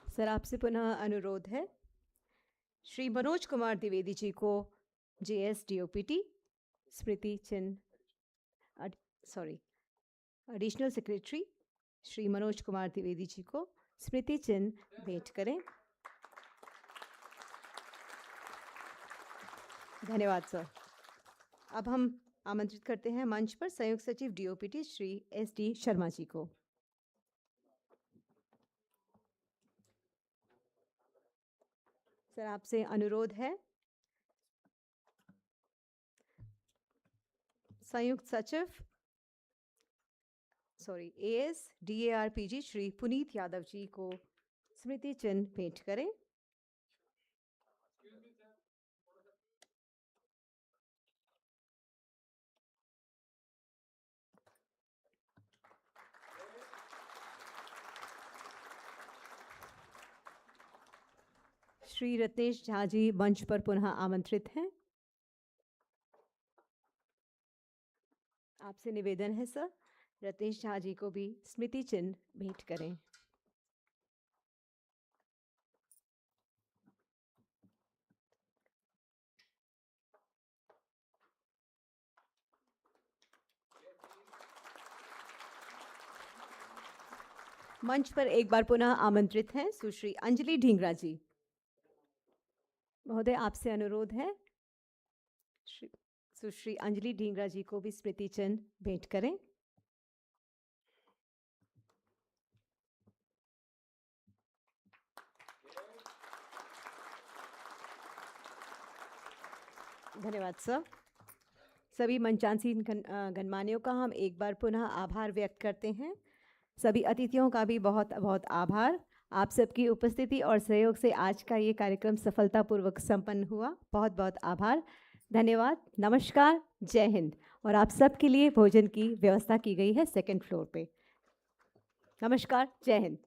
सर आपसे पुनः अनुरोध है श्री मनोज कुमार द्विवेदी जी को जेएस डीओपीटी स्मृति चिन्ह एडिशनल सेक्रेटरी श्री मनोज कुमार द्विवेदी जी को स्मृति चिन्ह भेंट करें। धन्यवाद सर। अब हम आमंत्रित करते हैं मंच पर संयुक्त सचिव DOPT Shri S D Sharma ji को। सर आपसे अनुरोध है संयुक्त सचिव एएस डीएआरपीजी श्री पुनीत यादव जी को स्मृति चिन्ह भेंट करें। श्री रत्नेश झा जी मंच पर पुनः आमंत्रित हैं। आपसे निवेदन है सर रत्नेश झा जी को भी स्मृति चिन्ह भेंट करें। मंच पर एक बार पुनः आमंत्रित हैं सुश्री अंजलि ढींगरा जी। महोदय आपसे अनुरोध है सुश्री अंजलि ढींगरा जी को भी स्मृति चिन्ह भेंट करें। धन्यवाद सर। सभी मंचासीन गणमान्यों का हम एक बार पुनः आभार व्यक्त करते हैं। सभी अतिथियों का भी बहुत बहुत आभार। आप सबकी उपस्थिति और सहयोग से आज का ये कार्यक्रम सफलतापूर्वक संपन्न हुआ। बहुत बहुत आभार, धन्यवाद, नमस्कार, जय हिंद। और आप सबके लिए भोजन की व्यवस्था की गई है सेकंड फ्लोर पे। नमस्कार, जय हिंद।